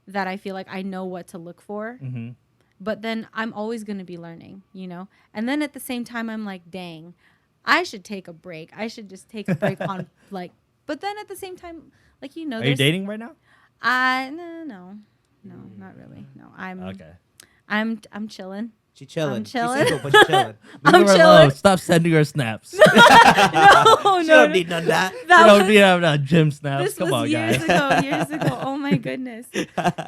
that I feel like I know what to look for. mm-hmm. But then I'm always going to be learning, you know? And then at the same time, I'm like, dang, I should take a break. I should just take a break on like, but then at the same time, like, you know, Are you dating right now? No, not really. No, I'm chilling. She chilling. I'm chilling. She's single, but she chilling. I'm Leave her chilling. alone. Stop sending her snaps. No, She don't need none of that. You That don't was, need to have gym snaps. this Come was on, years guys. years ago. Oh my goodness.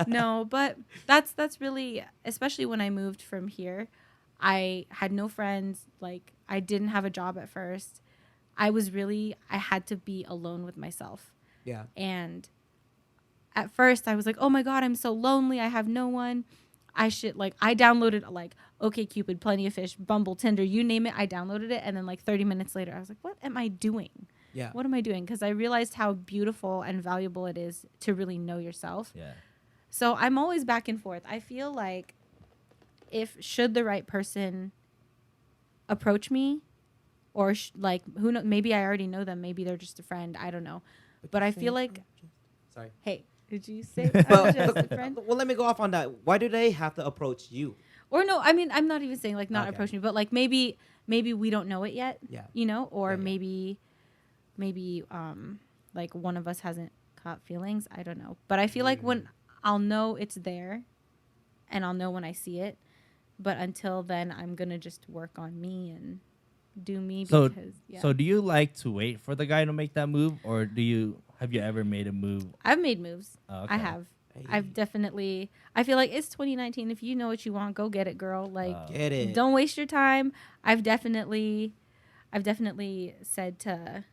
No, but that's really, especially when I moved from here, I had no friends. Like, I didn't have a job at first. I had to be alone with myself. Yeah. And at first I was like, oh my God, I'm so lonely. I have no one. I downloaded like OkCupid, Plenty of Fish, Bumble, Tinder, you name it. I downloaded it. And then like 30 minutes later, I was like, what am I doing? Yeah. What am I doing? Because I realized how beautiful and valuable it is to really know yourself. Yeah. So I'm always back and forth. I feel like should the right person approach me, or like, who knows, maybe I already know them. Maybe they're just a friend. I don't know. But I feel like, Sorry. hey, did you say I'm just a friend? Well, let me go off on that. Why do they have to approach you? Or no, I mean, I'm not even saying like not Okay. approach me, but like maybe we don't know it yet. Yeah. You know, or Yeah. maybe like one of us hasn't caught feelings. I don't know. But I feel like when I'll know it's there, and I'll know when I see it. But until then, I'm gonna just work on me and do me. So, Because so do you like to wait for the guy to make that move, or have you ever made a move? I've made moves. Oh, okay. I have. Hey. I've definitely. I feel like it's 2019. If you know what you want, go get it, girl. Like, Get it. don't waste your time. I've definitely said to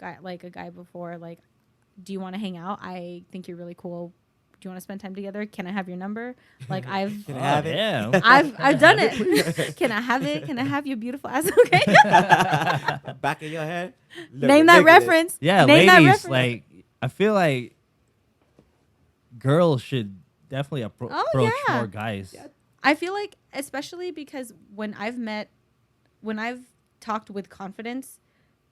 a guy before, like, do you want to hang out? I think you're really cool. Do you want to spend time together? Can I have your number? Like, I've Can I have it? Yeah. I've done it. Can I have it? Can I have your beautiful ass? Okay. Back in your head. Name that reference. Yeah, Name that ladies, reference. like, I feel like girls should definitely approach yeah. more guys. Yeah. I feel like, especially because when I've talked with confidence,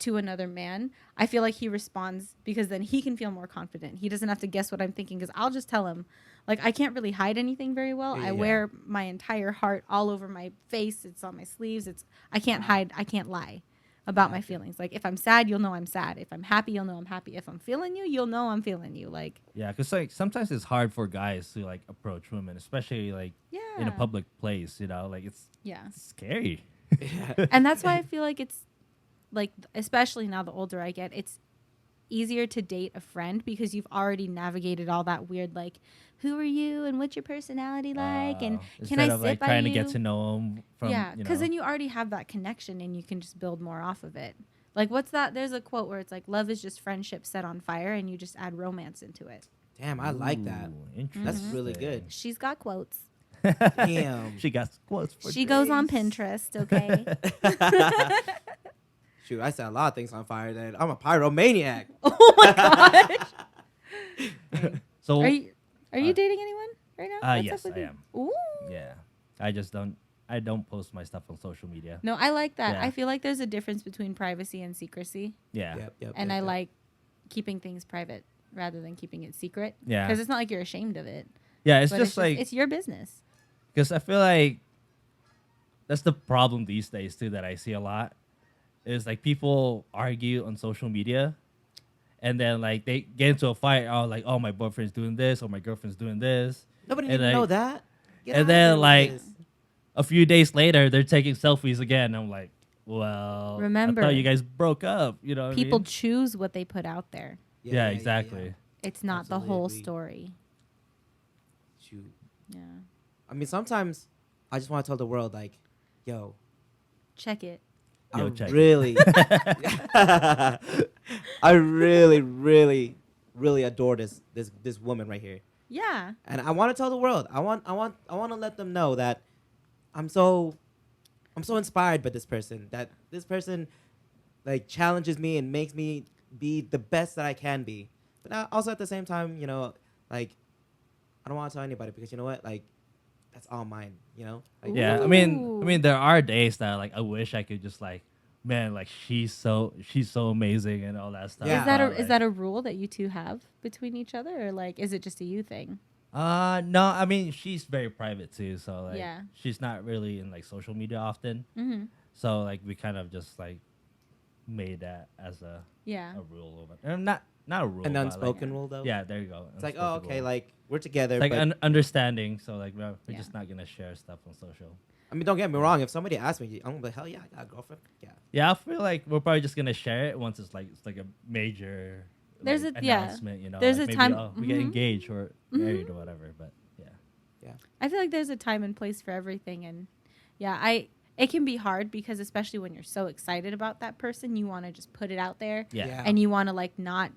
to another man, I feel like he responds because then he can feel more confident. He doesn't have to guess what I'm thinking because I'll just tell him. Like, I can't really hide anything very well. I wear my entire heart all over my face. It's on my sleeves. I can't hide. I can't lie about my feelings. Like, if I'm sad, you'll know I'm sad. If I'm happy, you'll know I'm happy. If I'm feeling you, you'll know I'm feeling you. Like, Yeah, because like sometimes it's hard for guys to like approach women, especially like in a public place. You know, like it's scary. And that's why I feel like it's like, especially now the older I get, it's easier to date a friend because you've already navigated all that weird, like, who are you and what's your personality like, and can I sit like by trying you? to get to know them from, because then you already have that connection and you can just build more off of it. Like, what's that? There's a quote where it's like, love is just friendship set on fire, and you just add romance into it. Damn, I like that. Interesting. That's really good. She's got quotes. Damn. She got quotes for She goes on days. Pinterest, okay? Shoot, I set a lot of things on fire. Then I'm a pyromaniac. Oh my gosh. So Are you dating anyone right now? What's yes, up with I you? am. Ooh. Yeah, I don't post my stuff on social media. No, I like that. Yeah. I feel like there's a difference between privacy and secrecy. Yeah. And I like keeping things private rather than keeping it secret. Yeah. Because it's not like you're ashamed of it. Yeah, it's But just like it's your business. because I feel like that's the problem these days too that I see a lot is like people argue on social media and then like they get into a fight. Oh, like, oh, my boyfriend's doing this or my girlfriend's doing this. Nobody And need to like- know that. Get and out then, there with like, this. A few days later, they're taking selfies again. I'm like, well, Remember, I thought you guys broke up. You know, what People I mean? choose what they put out there. Yeah, exactly. It's not the Absolutely whole agree. story. Shoot. Yeah. I mean, sometimes I just want to tell the world, like, yo, Check it. Yo, I check it. really, I really, really, really adore this woman right here, Yeah. and I want to tell the world. I want to let them know that I'm so inspired by this person. That this person, like, challenges me and makes me be the best that I can be. But also at the same time, you know, like, I don't want to tell anybody because you know what, like, that's all mine. You know. Like, Yeah, I mean, there are days that like I wish I could just like, man, like she's so amazing and all that stuff. Yeah. Is that a rule that you two have between each other, or like is it just a you thing? No, I mean she's very private too, so like Yeah. she's not really in like social media often. Mm-hmm. So like we kind of just like made that as a Yeah. rule over not a rule, an but, unspoken like, rule though. Yeah, there you go. It's like, oh, Unspoken okay, rule. like we're together. It's like but, understanding. So like we're Yeah. just not gonna share stuff on social. I mean, don't get me wrong. If somebody asks me, I'm gonna be like, hell yeah, I got a girlfriend. Yeah. Yeah, I feel like we're probably just gonna share it once it's like a major There's like, a- yeah. announcement. You know, There's like a maybe, time- oh, we get Mhm. engaged or married or whatever. But yeah. I feel like there's a time and place for everything, and yeah, it can be hard because especially when you're so excited about that person, you want to just put it out there, Yeah. and you want to like not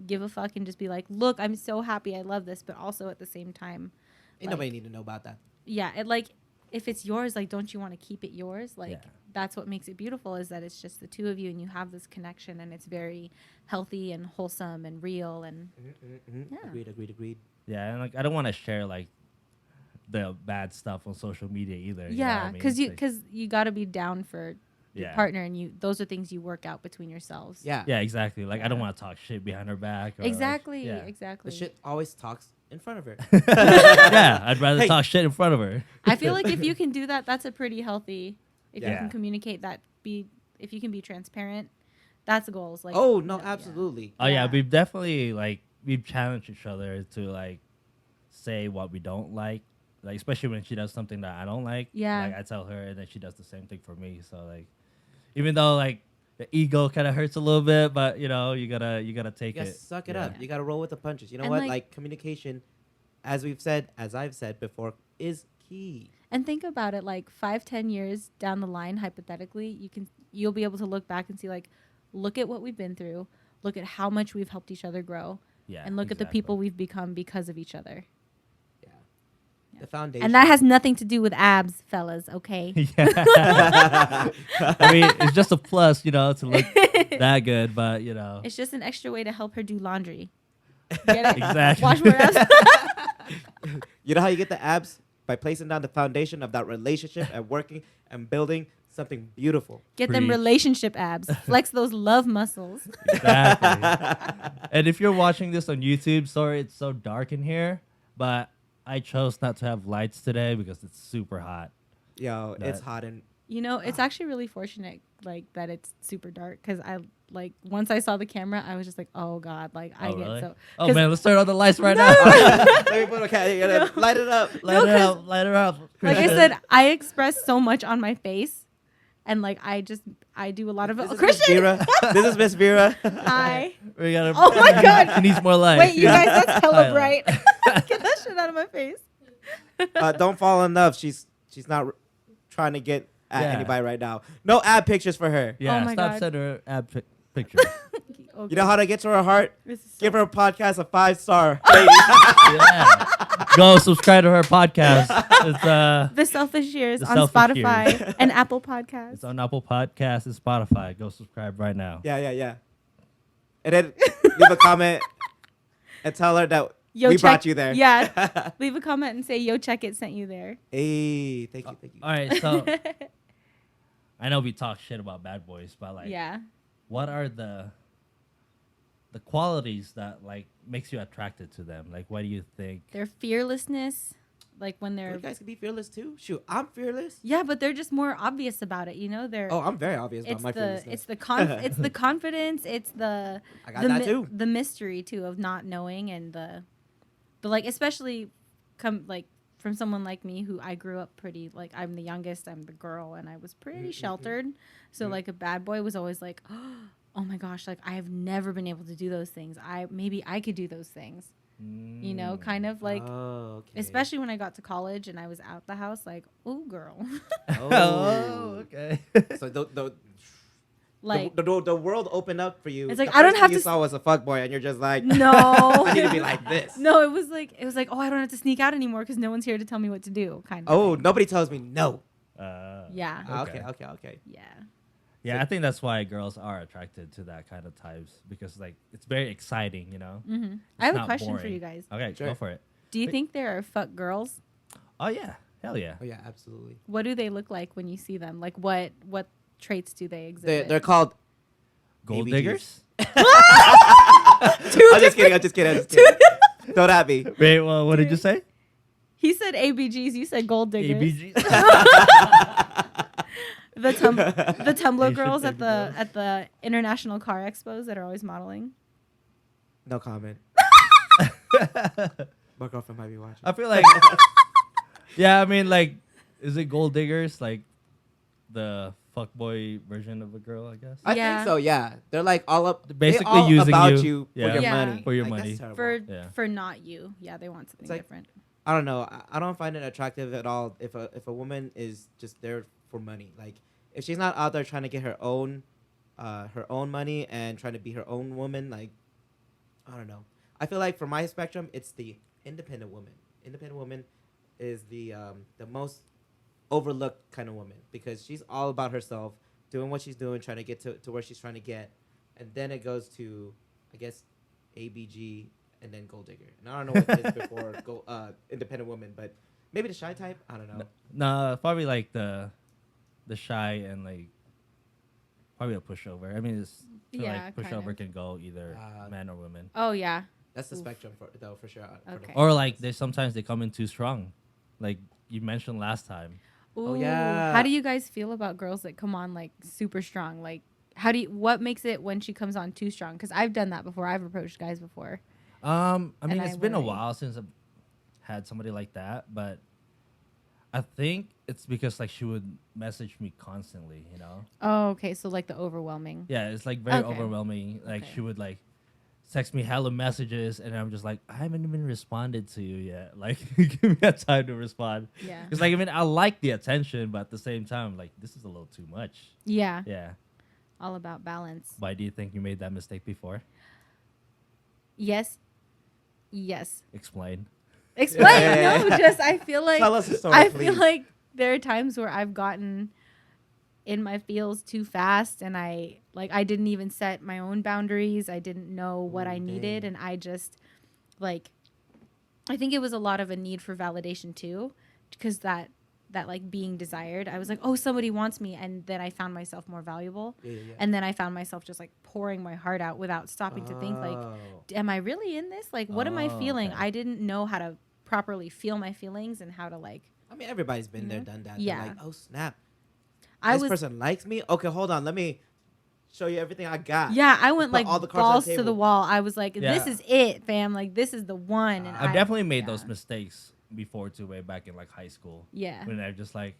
give a fuck and just be like, look, I'm so happy, I love this, but also at the same time, Ain't nobody need to know about that. yeah, it like if it's yours, like don't you want to keep it yours? Like Yeah. that's what makes it beautiful is that it's just the two of you and you have this connection and it's very healthy and wholesome and real and Yeah. Agreed. Yeah, and like I don't want to share like the bad stuff on social media either. yeah, because you, you got to be down for your Yeah. partner and those are things you work out between yourselves. Yeah. yeah, exactly. Like I don't Yeah. want to talk shit behind her back. Or, like, Exactly. yeah. Exactly. The shit always talks in front of her. Yeah, I'd rather Hey. talk shit in front of her. I feel like if you can do that, that's a pretty healthy. If you Yeah. can communicate that, if you can be transparent, that's goals. Like Oh no, yeah. absolutely. Oh yeah, Yeah. we've definitely like we've challenged each other to like say what we don't like especially when she does something that I don't like. Yeah. Like I tell her, and then she does the same thing for me. So like, even though like the ego kind of hurts a little bit, but you know you gotta take You gotta it. suck it Yeah. up. You gotta roll with the punches. You know And, what? like- Like communication, as I've said before, is key. And think about it, like 5-10 years down the line, hypothetically, you'll be able to look back and see like, look at what we've been through, look at how much we've helped each other grow, Yeah, and look at the exactly. people we've become because of each other. Yeah. Yeah. The foundation. And that has nothing to do with abs, fellas. Okay. Yeah. I mean, it's just a plus, you know, to look that good, but you know, It's just an extra way to help her do laundry. Get it? exactly. Wash more abs. You know how you get the abs? By placing down the foundation of that relationship and working and building something beautiful. Get them Preach. relationship abs. Flex those love muscles. Exactly. And if you're watching this on YouTube, sorry it's so dark in here, but I chose not to have lights today because it's super hot. Yo, it's That- hot and You know, it's actually really fortunate, like, that it's super dark. Because I, like, once I saw the camera, I was just like, oh, God. Like, I Oh, get really? so... Oh 'cause- man, let's turn on the lights right now. let me put okay, you gotta light it up. Light it 'cause- up, light it up. Like I said, I express so much on my face. And, like, I do a lot of... This Oh, is Miss Christian! Vera. This is Miss Vera. Hi. We gotta. Oh, my God. She needs more light. Wait, you guys, that's hella Highlight. bright. Get that shit out of my face. Don't fall in love. She's not trying to get at Yeah. anybody right now. No ad pictures for her. Yeah, Oh my stop God. sending her pictures. Okay. You know how to get to her heart? This is so- Give her a podcast a 5-star. Yeah. Go subscribe to her podcast. It's The Selfish Years The on Selfish Spotify Years. and Apple Podcasts. it's on Apple Podcasts and Spotify. Go subscribe right now. yeah. And then leave a comment and tell her that Yo, we check- brought you there. Yeah. Leave a comment and say, yo, check it, sent you there. Hey, thank you. All right, so I know we talk shit about bad boys, but like, Yeah. what are the qualities that like makes you attracted to them? Like, what do you think? Their fearlessness, like when they're... You guys can be fearless too. Shoot, I'm fearless. Yeah, but they're just more obvious about it, you know? They're... Oh, I'm very obvious about it's my the fearlessness. it's the it's the confidence, it's the I got the that too. the mystery too of not knowing, and the like, especially from someone like me who I grew up pretty, like, I'm the youngest, I'm the girl, and I was pretty sheltered. So like a bad boy was always like, oh my gosh, like I have never been able to do those things. Maybe I could do those things. You know, kind of like, Oh, okay. especially when I got to college and I was out the house, like, oh girl, Oh, okay. So the like the world opened up for you. It's like, The I don't first have thing you to saw was a fuckboy, and you're just like, no, I need to be like this. No, it was like, oh, I don't have to sneak out anymore because no one's here to tell me what to do, kind of. Oh, thing. nobody tells me no. Yeah. Okay. Okay. Okay. Yeah. Yeah, I think that's why girls are attracted to that kind of types because like it's very exciting, you know. Mm-hmm. I have a not question for boring. you guys. Okay, Sure. go for it. Do you Wait. think there are fuck girls? Oh yeah, hell yeah. Oh yeah, absolutely. What do they look like when you see them? Like what traits do they exhibit? They're called. Gold ABGs. diggers. I'm just kidding. Don't at me. Wait, well, what did you say? He said ABGs. You said gold diggers. ABG. The Tumblr Asian girls at baby the at the international car expos that are always modeling. No comment. My girlfriend might be watching. I feel like, yeah, I mean, like, is it gold diggers like the fuckboy version of a girl? I guess. I Yeah. think so. Yeah, they're like all up. They're they basically all using about you. you Yeah. for your Yeah. money. For your Like, money. that's terrible. For Yeah. for not you. Yeah, they want something like- different. I don't know. I don't find it attractive at all if a woman is just there for money. Like if she's not out there trying to get her own money and trying to be her own woman. Like I don't know. I feel like for my spectrum, it's the independent woman. Independent woman is the most overlooked kind of woman because she's all about herself, doing what she's doing, trying to get to where she's trying to get, and then it goes to, I guess, ABG. And then gold digger. And I don't know what it is before independent woman, but maybe the shy type. I don't know. No, probably like the shy and like probably a pushover. I mean, it's Yeah, like kind pushover of. can go either man or woman, Oh yeah. That's the Oof. spectrum for sure. For the Okay. or like they sometimes they come in too strong, like you mentioned last time. Oh, Ooh, yeah. How do you guys feel about girls that come on like super strong? Like, what makes it when she comes on too strong? Because I've done that before. I've approached guys before. I mean, And it's I been a worry. while since I've had somebody like that, but I think it's because like she would message me constantly, you know? Oh, okay. So like the overwhelming. Yeah, it's like very Okay. overwhelming. Like Okay. she would like text me hella messages, and I'm just like, I haven't even responded to you yet. Like, give me a time to respond. Yeah. Because like, I mean, I like the attention, but at the same time, like, this is a little too much. Yeah. Yeah. All about balance. Why do you think you made that mistake before? Yes. Yes. Explain. Explain. Yeah. No, just I feel like Tell us a story, I please. feel like there are times where I've gotten in my feels too fast, and I didn't even set my own boundaries. I didn't know what I needed, dang. and I just like I think it was a lot of a need for validation too, because that that like being desired. I was like, oh, somebody wants me, and then I found myself more valuable. Yeah, yeah. And then I found myself just like pouring my heart out without stopping to think like, Oh. am I really in this? Like, what am I Oh, feeling? okay. I didn't know how to properly feel my feelings and how to like. I mean, everybody's been there, know? done that. Yeah. They're like, oh snap, I this was person likes me. Okay, hold on, let me show you everything I got. yeah, I went Put like all the cards on the balls to the table. wall. I was like, this Yeah. is it, fam. Like this is the one. And I've definitely made yeah. those mistakes before too, way back in like high school. Yeah. When I just like,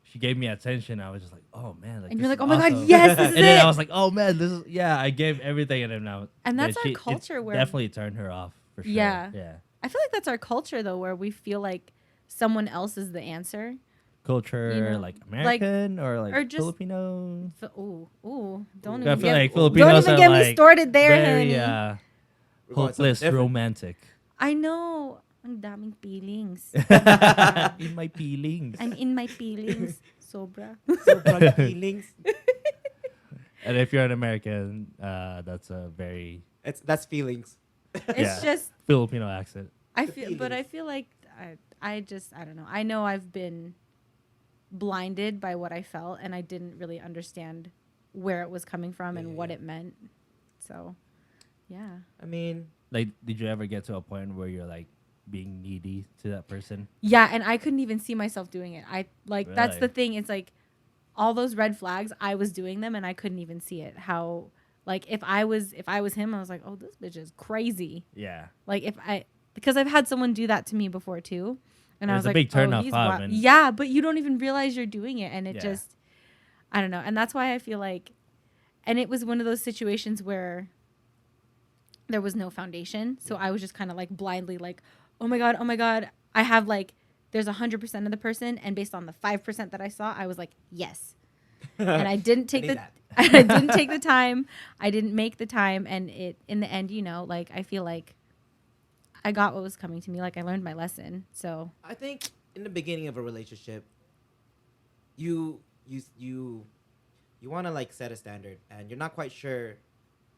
she gave me attention. I was just like, oh man. Like, And this you're like, is oh my god, awesome. yes, this is And then I it. was like, oh man, this is I gave everything, and then now. And that's then our culture where definitely turned her off for sure. Yeah. Yeah. I feel like that's our culture though, where we feel like someone else is the answer. Culture, You know, like American or or just- Filipino. Ooh, don't I even feel get, like don't Filipinos even are get like me started there, very honey. We're going something hopeless, different. romantic. I know. Ang daming feelings. In my feelings. I'm in my feelings. Sobra. So proud feelings. And if you're an American, that's a very That's feelings. It's Yeah. just Filipino accent. I The feel, but I feelings. feel like I don't know. I know I've been blinded by what I felt, and I didn't really understand where it was coming from and Yeah, what yeah. it meant. So, yeah. I mean, Like, did you ever get to a point where you're like being needy to that person? Yeah, and I couldn't even see myself doing it. I like that's the Really? thing. It's like all those red flags, I was doing them and I couldn't even see it. How like if I was him, I was like, "Oh, this bitch is crazy." Yeah. Like because I've had someone do that to me before too. And I There's was a like, big turn "Oh, off, he's huh, wild." when- Yeah, but you don't even realize you're doing it and it Yeah. just I don't know. And that's why I feel like and it was one of those situations where there was no foundation. So I was just kind of like blindly like, oh my God. I have like, there's 100% of the person. And based on the 5% that I saw, I was like, yes. And I didn't take need the, that. I didn't take the time. I didn't make the time. And it, in the end, like, I feel like I got what was coming to me. Like I learned my lesson. So I think in the beginning of a relationship, you want to like set a standard, and you're not quite sure.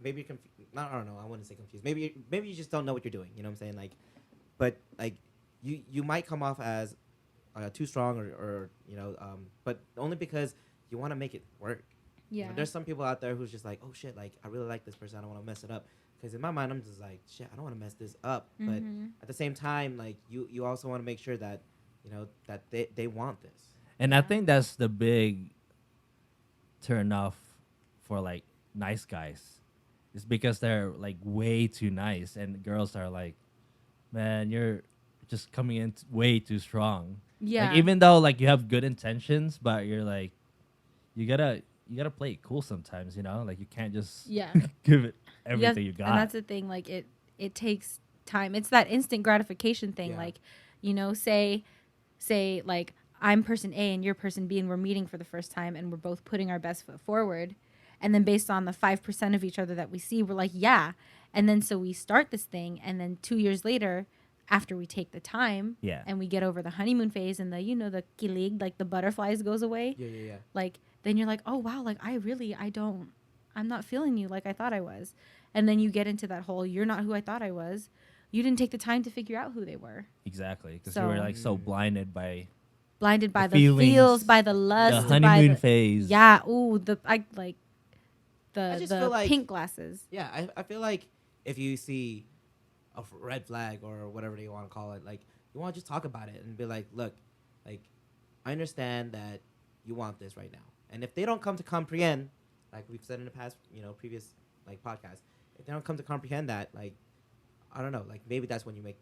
Maybe you're I don't know. I wouldn't say confused. Maybe you just don't know what you're doing. You know what I'm saying? Like, but like you might come off as too strong or but only because you want to make it work. You know, there's some people out there who's just like, oh shit, like I really like this person. I don't want to mess it up. Because in my mind, I'm just like, shit, I don't want to mess this up. Mm-hmm. But at the same time, like you also want to make sure that that they want this. And I think that's the big turn off for like nice guys. It's because they're like way too nice, and girls are like, man, you're just coming in way too strong. yeah. Like, even though like you have good intentions, but you're like, you gotta play it cool sometimes, Like you can't just yeah. give it everything you got. And that's the thing. Like it takes time. It's that instant gratification thing. Yeah. Like, say like I'm person A and you're person B and we're meeting for the first time and we're both putting our best foot forward. And then based on the 5% of each other that we see, we're like, yeah. And then so we start this thing. And then 2 years later, after we take the time Yeah. and we get over the honeymoon phase and the kilig, like the butterflies goes away. Yeah. Like, then you're like, oh, wow, like I'm not feeling you like I thought I was. And then you get into that whole, you're not who I thought I was. You didn't take the time to figure out who they were. Exactly, because So- you were like so blinded by Blinded by The the feelings, feels, by the lust, the honeymoon by phase. yeah. Ooh, I just the feel like- pink glasses. Yeah, I feel like if you see a red flag or whatever you want to call it, like you want to just talk about it and be like, look, like I understand that you want this right now, and if they don't come to comprehend, like we've said in the past, previous like podcasts, if they don't come to comprehend that, like I don't know, like maybe that's when you make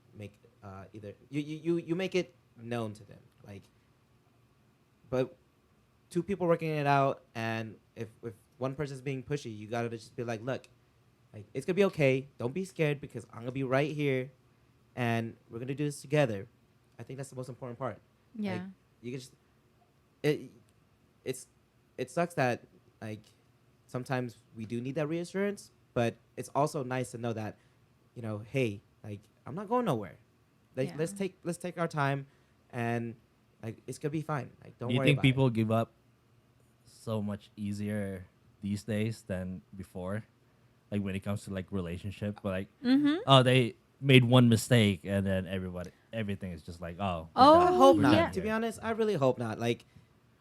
either you make it known to them, like. But two people working it out, and if one person's being pushy, you gotta just be like, look, like it's gonna be okay. Don't be scared because I'm gonna be right here, and we're gonna do this together. I think that's the most important part. Yeah. Like, you can just it sucks that like sometimes we do need that reassurance, but it's also nice to know that hey, like I'm not going nowhere. Like Yeah. let's take our time, and like it's gonna be fine. Like don't Do you worry think about people give up so much easier these days than before? Like when it comes to like relationship, but like Mm-hmm. oh, they made one mistake and then everything is just like, oh, Oh, I hope not. yeah. To be honest, I really hope not. Like,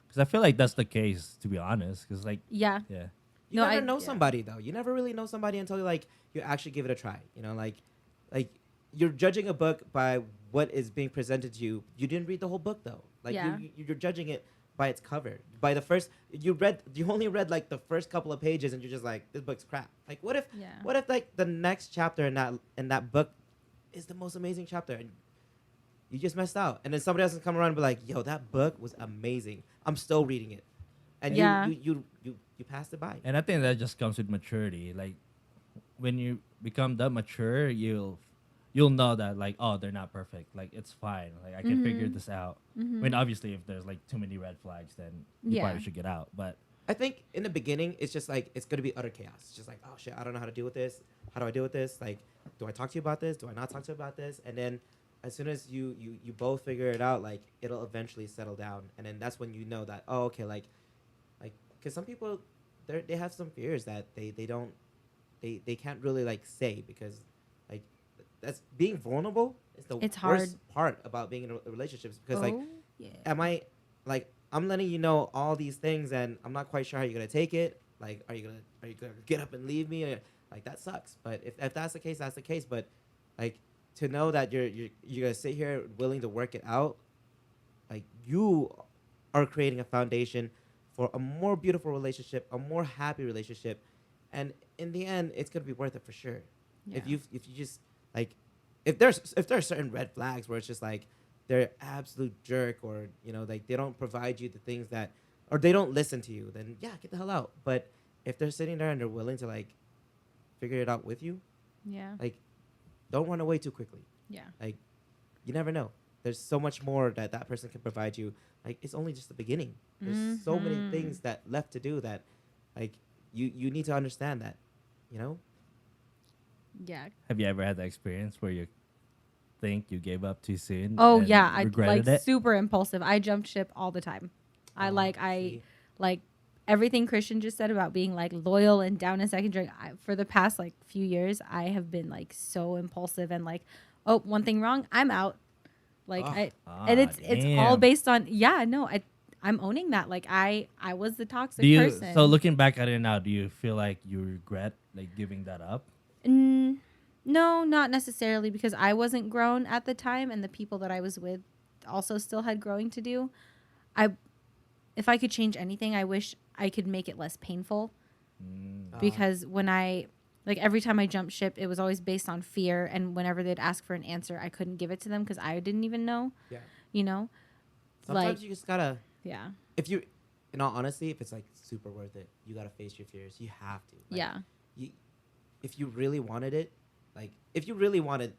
because I feel like that's the case, to be honest. Because like, Yeah. yeah, you No, never I- know yeah. somebody though. You never really know somebody until you actually give it a try. You know, like you're judging a book by what is being presented to you. You didn't read the whole book though. Like Yeah. you're judging it by its cover. By the first you only read like the first couple of pages and you're just like, this book's crap. Like what if Yeah. like the next chapter in that book is the most amazing chapter and you just messed out. And then somebody else can come around and be like, yo, that book was amazing. I'm still reading it. And Yeah. you passed it by. and I think that just comes with maturity. Like when you become that mature, you'll know that like, oh, they're not perfect. Like it's fine. Like I can figure this out. I mean, obviously, if there's like too many red flags, then you Yeah. probably should get out. But I think in the beginning, it's just like, it's going to be utter chaos. It's just like, oh shit, I don't know how to deal with this. How do I deal with this? Like, do I talk to you about this? Do I not talk to you about this? And then as soon as you both figure it out, like, it'll eventually settle down. And then that's when you know that, oh, okay, like, because some people, they have some fears that they can't really, like, say because, like, that's being vulnerable is the It's worst hard. part about being in relationships because, like, Oh, yeah. am I like I'm letting you know all these things and I'm not quite sure how you're gonna take it. Like, are you gonna get up and leave me? Or, like that sucks. But if that's the case, that's the case. But like to know that you're gonna sit here willing to work it out, like you are creating a foundation for a more beautiful relationship, a more happy relationship, and in the end, it's gonna be worth it for sure. Yeah. If you just like if there are certain red flags where it's just like they're absolute jerk or like they don't provide you the things that or they don't listen to you, then yeah, get the hell out. But if they're sitting there and they're willing to like figure it out with you, Yeah. like don't run away too quickly. Yeah. Like you never know, there's so much more that person can provide you. Like it's only just the beginning. There's so many things that left to do that like you need to understand that, Yeah. have you ever had that experience where you think you gave up too soon? Oh and yeah, I regretted like it? super impulsive. I jumped ship all the time. I See? like everything Christian just said about being like loyal and down a second drink. For the past like few years, I have been like so impulsive and like, oh, one thing wrong, I'm out. Like and it's all damn. based on I'm owning that. Like I was the toxic Do you person. so looking back at it now, do you feel like you regret like giving that up? No, not necessarily because I wasn't grown at the time and the people that I was with also still had growing to do. If I could change anything, I wish I could make it less painful because when every time I jumped ship, it was always based on fear. And whenever they'd ask for an answer, I couldn't give it to them because I didn't even know, Yeah. Like, Sometimes you just gotta, yeah. if you, in all honesty, if it's like super worth it, you gotta face your fears. You have to. Like, Yeah. If you really wanted it, like if you really wanted,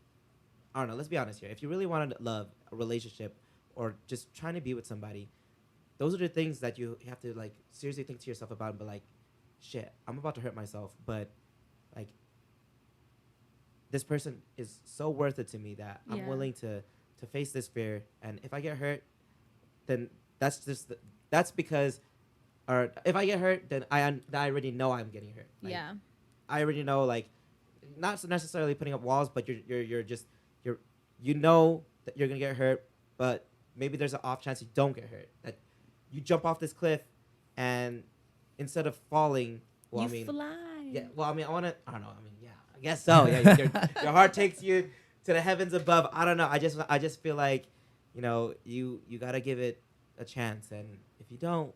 I don't know. Let's be honest here. If you really wanted love, a relationship, or just trying to be with somebody, those are the things that you have to like seriously think to yourself about and be like, shit, I'm about to hurt myself, but like this person is so worth it to me that I'm Yeah. willing to face this fear. And if I get hurt, then that's because, or if I get hurt, then I already know I'm getting hurt. Like, Yeah. I already know, like, not so necessarily putting up walls, but you know that you're gonna get hurt, but maybe there's an off chance you don't get hurt. That you jump off this cliff, and instead of falling, well, you fly. yeah, well, I mean, I don't know. I mean, yeah, I guess so. Yeah, your heart takes you to the heavens above. I don't know. I just feel like, you gotta give it a chance, and if you don't,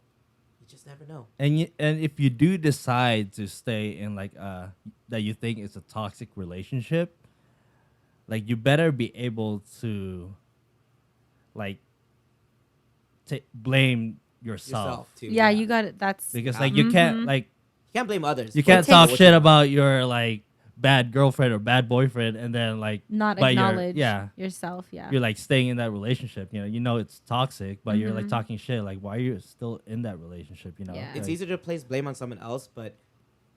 you just never know. And if you do decide to stay in like that you think is a toxic relationship, like you better be able to like blame yourself. Too. Yeah, you got it. That's Because like you can't like You can't blame others. you for can't takes- talk what shit you- about your like bad girlfriend or bad boyfriend and then like not but you're- acknowledge yeah yourself. Yeah. you're like staying in that relationship. You know it's toxic, but you're like Mhm. talking shit. Like why are you still in that relationship? Yeah. It's Like, easier to place blame on someone else, but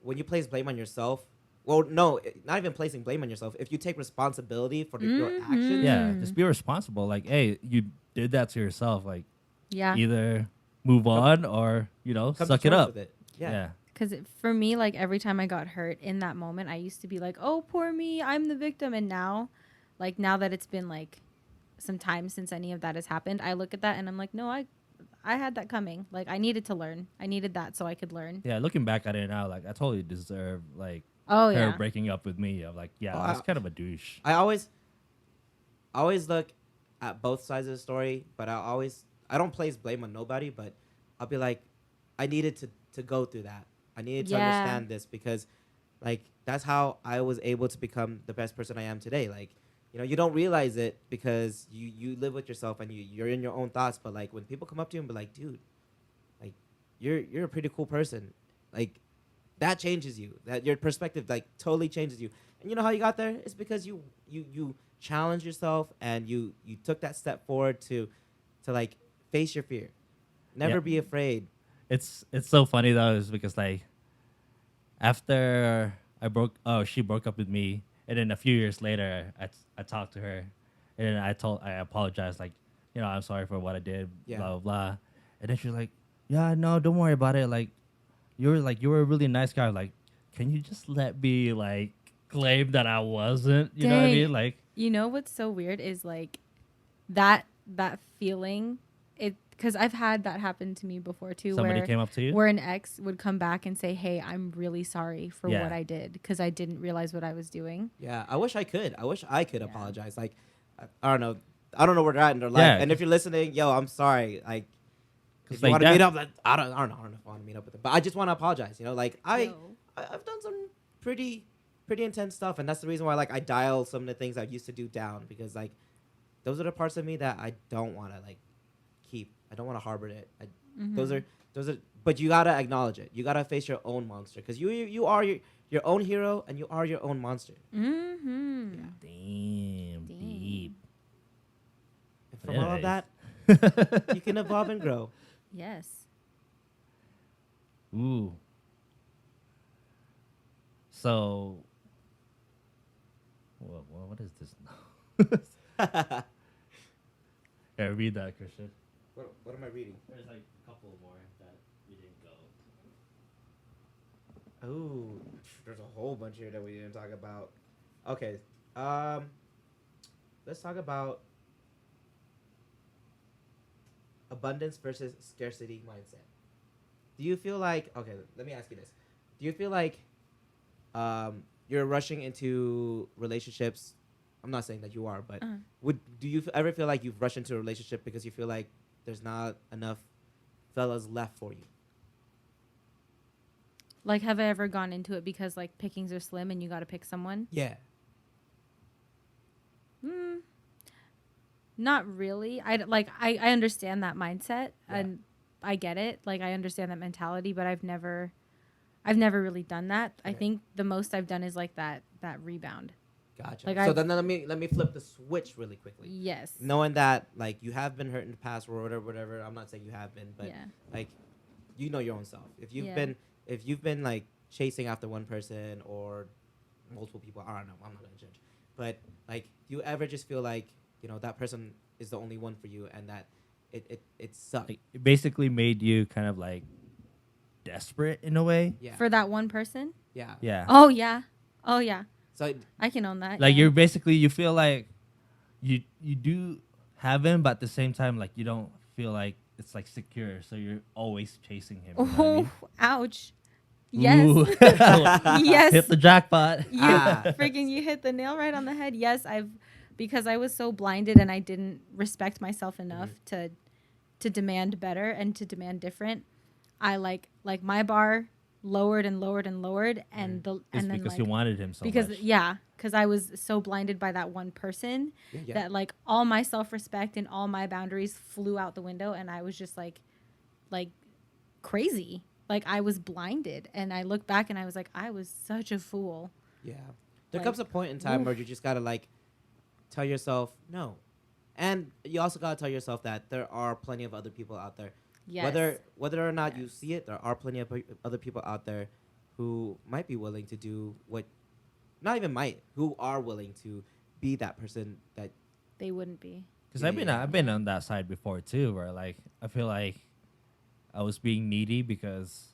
when you place blame on yourself, well, no, not even placing blame on yourself. If you take responsibility for your actions, yeah, just be responsible. Like hey, you did that to yourself. Like Yeah. either move on or come to suck it terms up. with it. Yeah. Yeah. Because for me, like every time I got hurt in that moment, I used to be like, "Oh, poor me, I'm the victim." And now, like now that it's been like some time since any of that has happened, I look at that and I'm like, no, I had that coming. Like I needed to learn. I needed that so I could learn. Yeah, looking back at it now, like I totally deserve like Oh her yeah. breaking up with me. I'm like, yeah, Oh, that's kind of a douche. I always look at both sides of the story, but I don't place blame on nobody, but I'll be like, I needed to go through that. I needed to Yeah. understand this because like that's how I was able to become the best person I am today. Like, you know, you don't realize it because you live with yourself and you're in your own thoughts, but like when people come up to you and be like, dude, like you're a pretty cool person. Like that changes you. That your perspective like totally changes you. And you know how you got there? It's because you challenged yourself and you took that step forward to like face your fear. Never Yeah. be afraid. It's so funny though, is because like after she broke up with me, and then a few years later, I talked to her, and then I apologized, like, you know, I'm sorry for what I did, Yeah. blah blah blah, and then she was like, yeah, no, don't worry about it, like, you were a really nice guy, like, can you just let me like claim that I wasn't, you know what I Dang. mean, like, You know what's so weird is like that feeling, it because I've had that happen to me before too. somebody where came up to you, where an ex would come back and say, "Hey, I'm really sorry for Yeah. what I did because I didn't realize what I was doing." Yeah, I wish I could. I wish I could Yeah. apologize. Like, I don't know. I don't know where they're at in their life. Yeah, And if you're listening, yo, I'm sorry. Like, if you like want to that- meet up, like, I don't know if I want to meet up with them. But I just want to apologize. You know, like Yo. I've done some pretty intense stuff, and that's the reason why like I dial some of the things I used to do down because like those are the parts of me that I don't want to like keep. I don't want to harbor it. Those are. But you gotta acknowledge it. You gotta face your own monster because you are your own hero and you are your own monster. Mm-hmm. Yeah. damn deep. And from all of that, you can evolve and grow. Yes. Ooh. So, what is this now? Yeah, read that, Christian. What am I reading? There's like a couple more that we didn't go. Oh, there's a whole bunch here that we didn't talk about. Okay, let's talk about abundance versus scarcity mindset. Do you feel like let me ask you this. Do you feel like you're rushing into relationships? I'm not saying that you are, but do you ever feel like you've rushed into a relationship because you feel like there's not enough fellas left for you? Like, have I ever gone into it because like pickings are slim and you got to pick someone? Yeah. Not really. I understand that mindset Yeah. and I get it. Like I understand that mentality, but I've never really done that. I Okay. think the most I've done is like that rebound. Gotcha. Like, so I've- then let me flip the switch really quickly. Yes. Knowing that like you have been hurt in the past or whatever. I'm not saying you have been, but Yeah. like you know your own self. If you've Yeah. been like chasing after one person or multiple people, I don't know. I'm not gonna judge. But like, do you ever just feel like that person is the only one for you and that it sucks? Like, it basically made you kind of like desperate in a way. Yeah. For that one person? yeah. Yeah. Oh yeah. Oh yeah. So I can own that. Like yeah. you feel like you do have him, but at the same time, like you don't feel like it's like secure, so you're always chasing him. You know what I Oh, mean? ouch. Yes. Ooh. Yes. Hit the jackpot. You Ah. freaking you hit the nail right on the head. Yes, because I was so blinded and I didn't respect myself enough to demand better and to demand different. I like my bar lowered and lowered and lowered and It's then because like you wanted him so because much. because I was so blinded by that one person Yeah. that like all my self-respect and all my boundaries flew out the window and I was just like crazy. Like I was blinded and I look back and I was like I was such a fool. Yeah. There Like, comes a point in time oof. where you just gotta like tell yourself no, and you also gotta tell yourself that there are plenty of other people out there. Yes. Whether or not you Yes. see it, there are plenty of other people out there who might be willing to do what, not even might, who are willing to be that person that. They wouldn't be. Because Yeah. I've been on that side before too, where like I feel like I was being needy because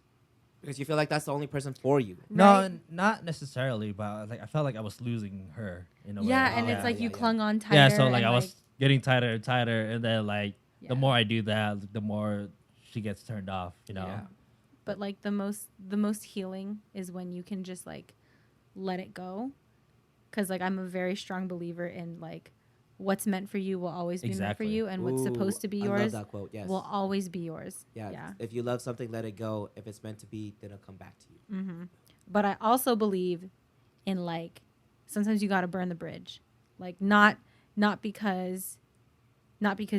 Because you feel like that's the only person for you. no, Right. not necessarily, but like I felt like I was losing her in a way. Yeah, and Oh, it's yeah, like yeah, you yeah. clung on tighter. Yeah, so like and, I was getting tighter and tighter, and then like Yeah. the more I do that, the more she gets turned off. You know. Yeah. But like the most healing is when you can just like let it go. Cause like I'm a very strong believer in like what's meant for you will always be meant for Exactly. you, and what's supposed to be I love yours that quote. Yes. will always be yours. Yeah. Yeah. If you love something, let it go. If it's meant to be, then it'll come back to you. Mm-hmm. But I also believe in like sometimes you got to burn the bridge, like not because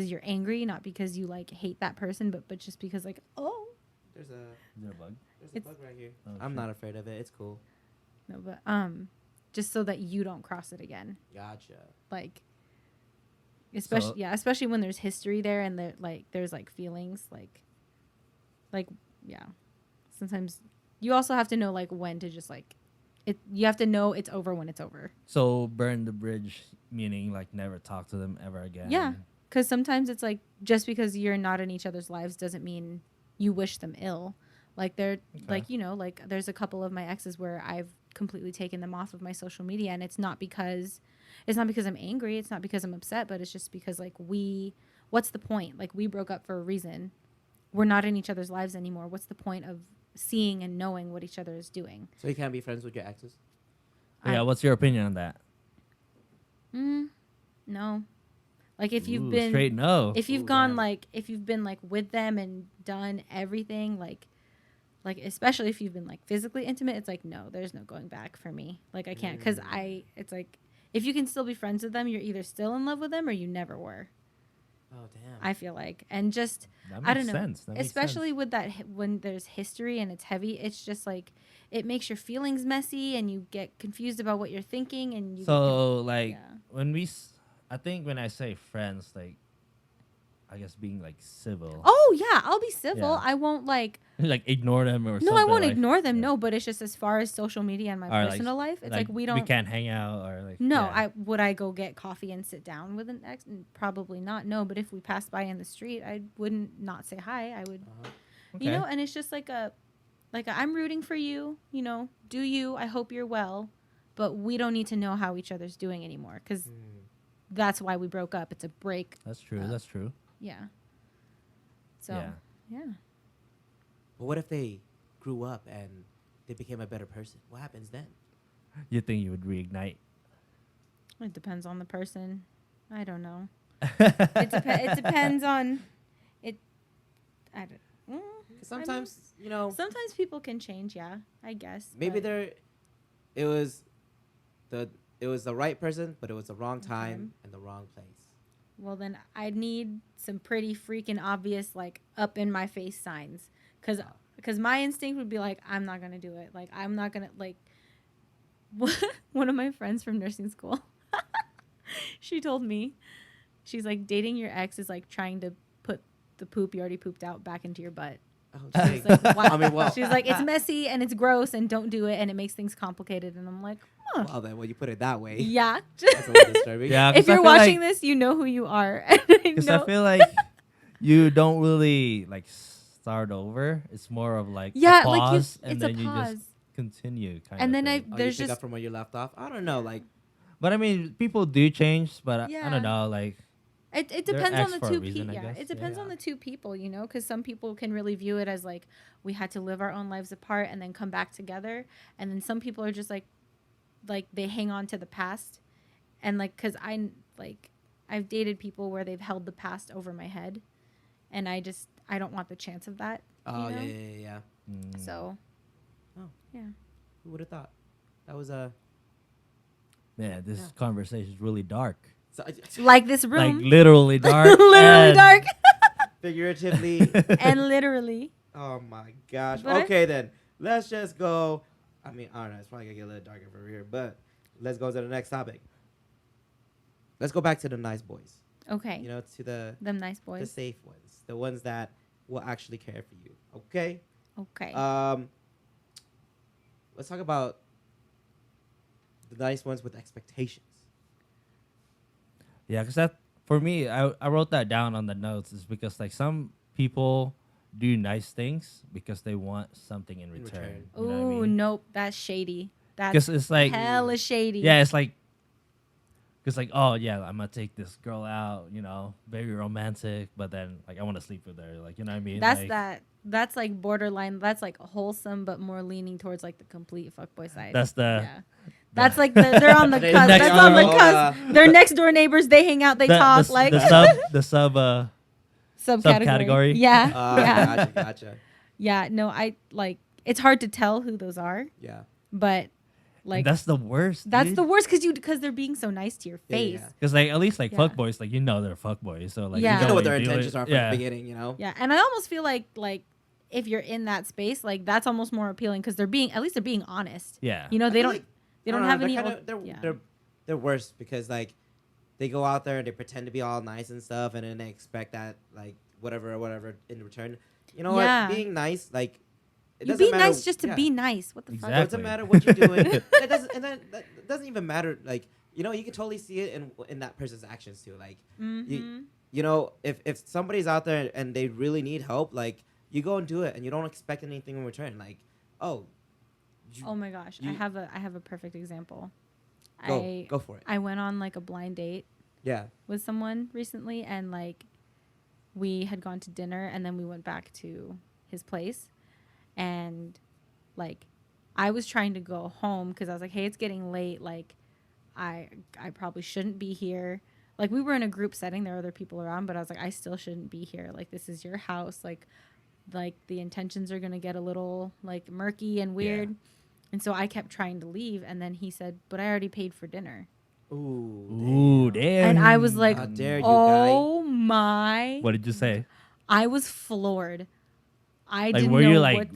you're angry, not because you like hate that person, but just because like There's a Is there a bug? there's a It's- bug right here. Oh, I'm shit. not afraid of it. It's cool. no, but just so that you don't cross it again, Gotcha. like especially So- especially when there's history there and there's like feelings like yeah, sometimes you also have to know like when to just like you have to know it's over when it's over. So burn the bridge, meaning like never talk to them ever again. Yeah. Because sometimes it's like just because you're not in each other's lives doesn't mean you wish them ill. Like they're like, you know, like there's a couple of my exes where I've completely taken them off of my social media, and it's not because I'm angry, it's not because I'm upset, but it's just because like what's the point? Like we broke up for a reason. We're not in each other's lives anymore. What's the point of seeing and knowing what each other is doing? So you can't be friends with your exes? Yeah. What's your opinion on that? No. Like if you've Ooh, been straight no. if you've Ooh, gone damn. like if you've been like with them and done everything like especially if you've been like physically intimate, it's like no, there's no going back for me. Like I can't, because it's like if you can still be friends with them, you're either still in love with them or you never were. Oh damn. I feel like, and just That I don't makes know, sense. That makes especially sense. with that when there's history and it's heavy, it's just like it makes your feelings messy and you get confused about what you're thinking and you So like yeah. when I think when I say friends, like I guess being like civil. Oh yeah, I'll be civil. Yeah. I won't like Like ignore them or no, something. I won't like- ignore them. yeah. No, but it's just as far as social media and my Or, like, personal life, it's like we don't. We can't hang out or like. No, yeah. I go get coffee and sit down with an ex? Probably not. No, but if we passed by in the street, I wouldn't not say hi. I would, you Okay. know. And it's just like I'm rooting for you. You know, do you? I hope you're well, but we don't need to know how each other's doing anymore because that's why we broke up. It's a break. That's true. That's true. Yeah. So Yeah. yeah. But what if they grew up and they became a better person? What happens then? You think you would reignite? It depends on the person. I don't know. It depends on it. I don't. Sometimes, you know, Sometimes people can change. Yeah, I guess. maybe but- it was the right person, but it was the wrong time and the wrong place. Well, then I need some pretty freaking obvious, like up in my face signs, because my instinct would be like, I'm not gonna do it. Like I'm not gonna like. One of my friends from nursing school, she told me, she's like dating your ex is like trying to put the poop you already pooped out back into your butt. Oh, She's dang. like, wow. I mean, well, She's like, it's messy and it's gross and don't do it and it makes things complicated. And I'm like, huh. well, then when you put it that way, Yeah. that's a little disturbing. Yeah. 'cause If I you're feel watching like, this, you know who you are. because I feel like you don't really like start over. It's more of like yeah, a like pause, you, and it's a then you pause. just continue. Kind And of then thing. Oh, there's you pick just up from where you left off. I don't know, like But I mean, people do change. But I Yeah. don't know. Like it They're depends on ex the for a two reason, people. I Yeah, guess. it depends on Yeah. the two people, you know, because some people can really view it as like we had to live our own lives apart and then come back together, and then some people are just like they hang on to the past, and like because I've dated people where they've held the past over my head, and I don't want the chance of that. oh you know? yeah. So, Oh. yeah. Who would have thought? That was man, this Yeah. conversation is really dark. so, Like this room. Like literally dark. Literally and- dark. figuratively. And literally. Oh my gosh. But Okay then. Let's just go. I mean, I don't know. It's probably gonna get a little darker from here, but let's go to the next topic. Let's go back to the nice boys. Okay. You know, to the Them nice the boys. safe ones, the ones that will actually care for you. Okay. Okay. Let's talk about the nice ones with expectations. Yeah, because that for me, I wrote that down on the notes. Is because like some people do nice things because they want something in In return. return. You know what I Ooh, mean? nope. That's shady. That's Because it's like hella shady. yeah, it's like Because like, oh yeah, I'm gonna take this girl out, you know, very romantic, but then like I want to sleep with her, like you know what I mean? That's like, that. That's like borderline. That's like wholesome, but more leaning towards like the complete fuckboy side. That's the yeah. That's like they're on the They- cusp. they That's are on the on, cusp. They're next door neighbors. They hang out. They talk like the sub subcategory. Yeah, yeah, Gotcha. yeah. No, I like. It's hard to tell who those are, Yeah. but And like that's the worst. that's the worst because they're being so nice to your Yeah, face. yeah. Because like at least like Yeah. fuckboys, like you know they're fuckboys, so like Yeah. You know what their you're intentions dealing- are from yeah. the beginning, you know? Yeah, and I almost feel like if you're in that space, like that's almost more appealing because they're being honest. Yeah. You know, I they feel don't like- they I don't know, have they're any. kinda- Yeah. they're worse because like they go out there and they pretend to be all nice and stuff, and then they expect that like whatever in return. You know Yeah. what? Being nice, like it You doesn't be matter- nice just to yeah. be nice. What the It Exactly. fuck? doesn't matter what you're doing. That doesn't even matter. Like you know, you can totally see it in that person's actions too. Like Mhm. you know, if somebody's out there and they really need help, like you go and do it, and you don't expect anything in return. Like, oh, Oh my gosh, I you- have a perfect example. go for it. I went on like a blind date Yeah. with someone recently, and like we had gone to dinner, and then we went back to his place, and like I was trying to go home because I was like, hey, it's getting late. Like I probably shouldn't be here. Like we were in a group setting, there were other people around, but I was like, I still shouldn't be here. Like this is your house. Like the intentions are gonna get a little like murky and weird. And so I kept trying to leave, and then he said, but I already paid for dinner. Ooh. Ooh, damn. And I was like, How dare you, oh my. What did you say? I was floored. I Like, didn't were know you like what.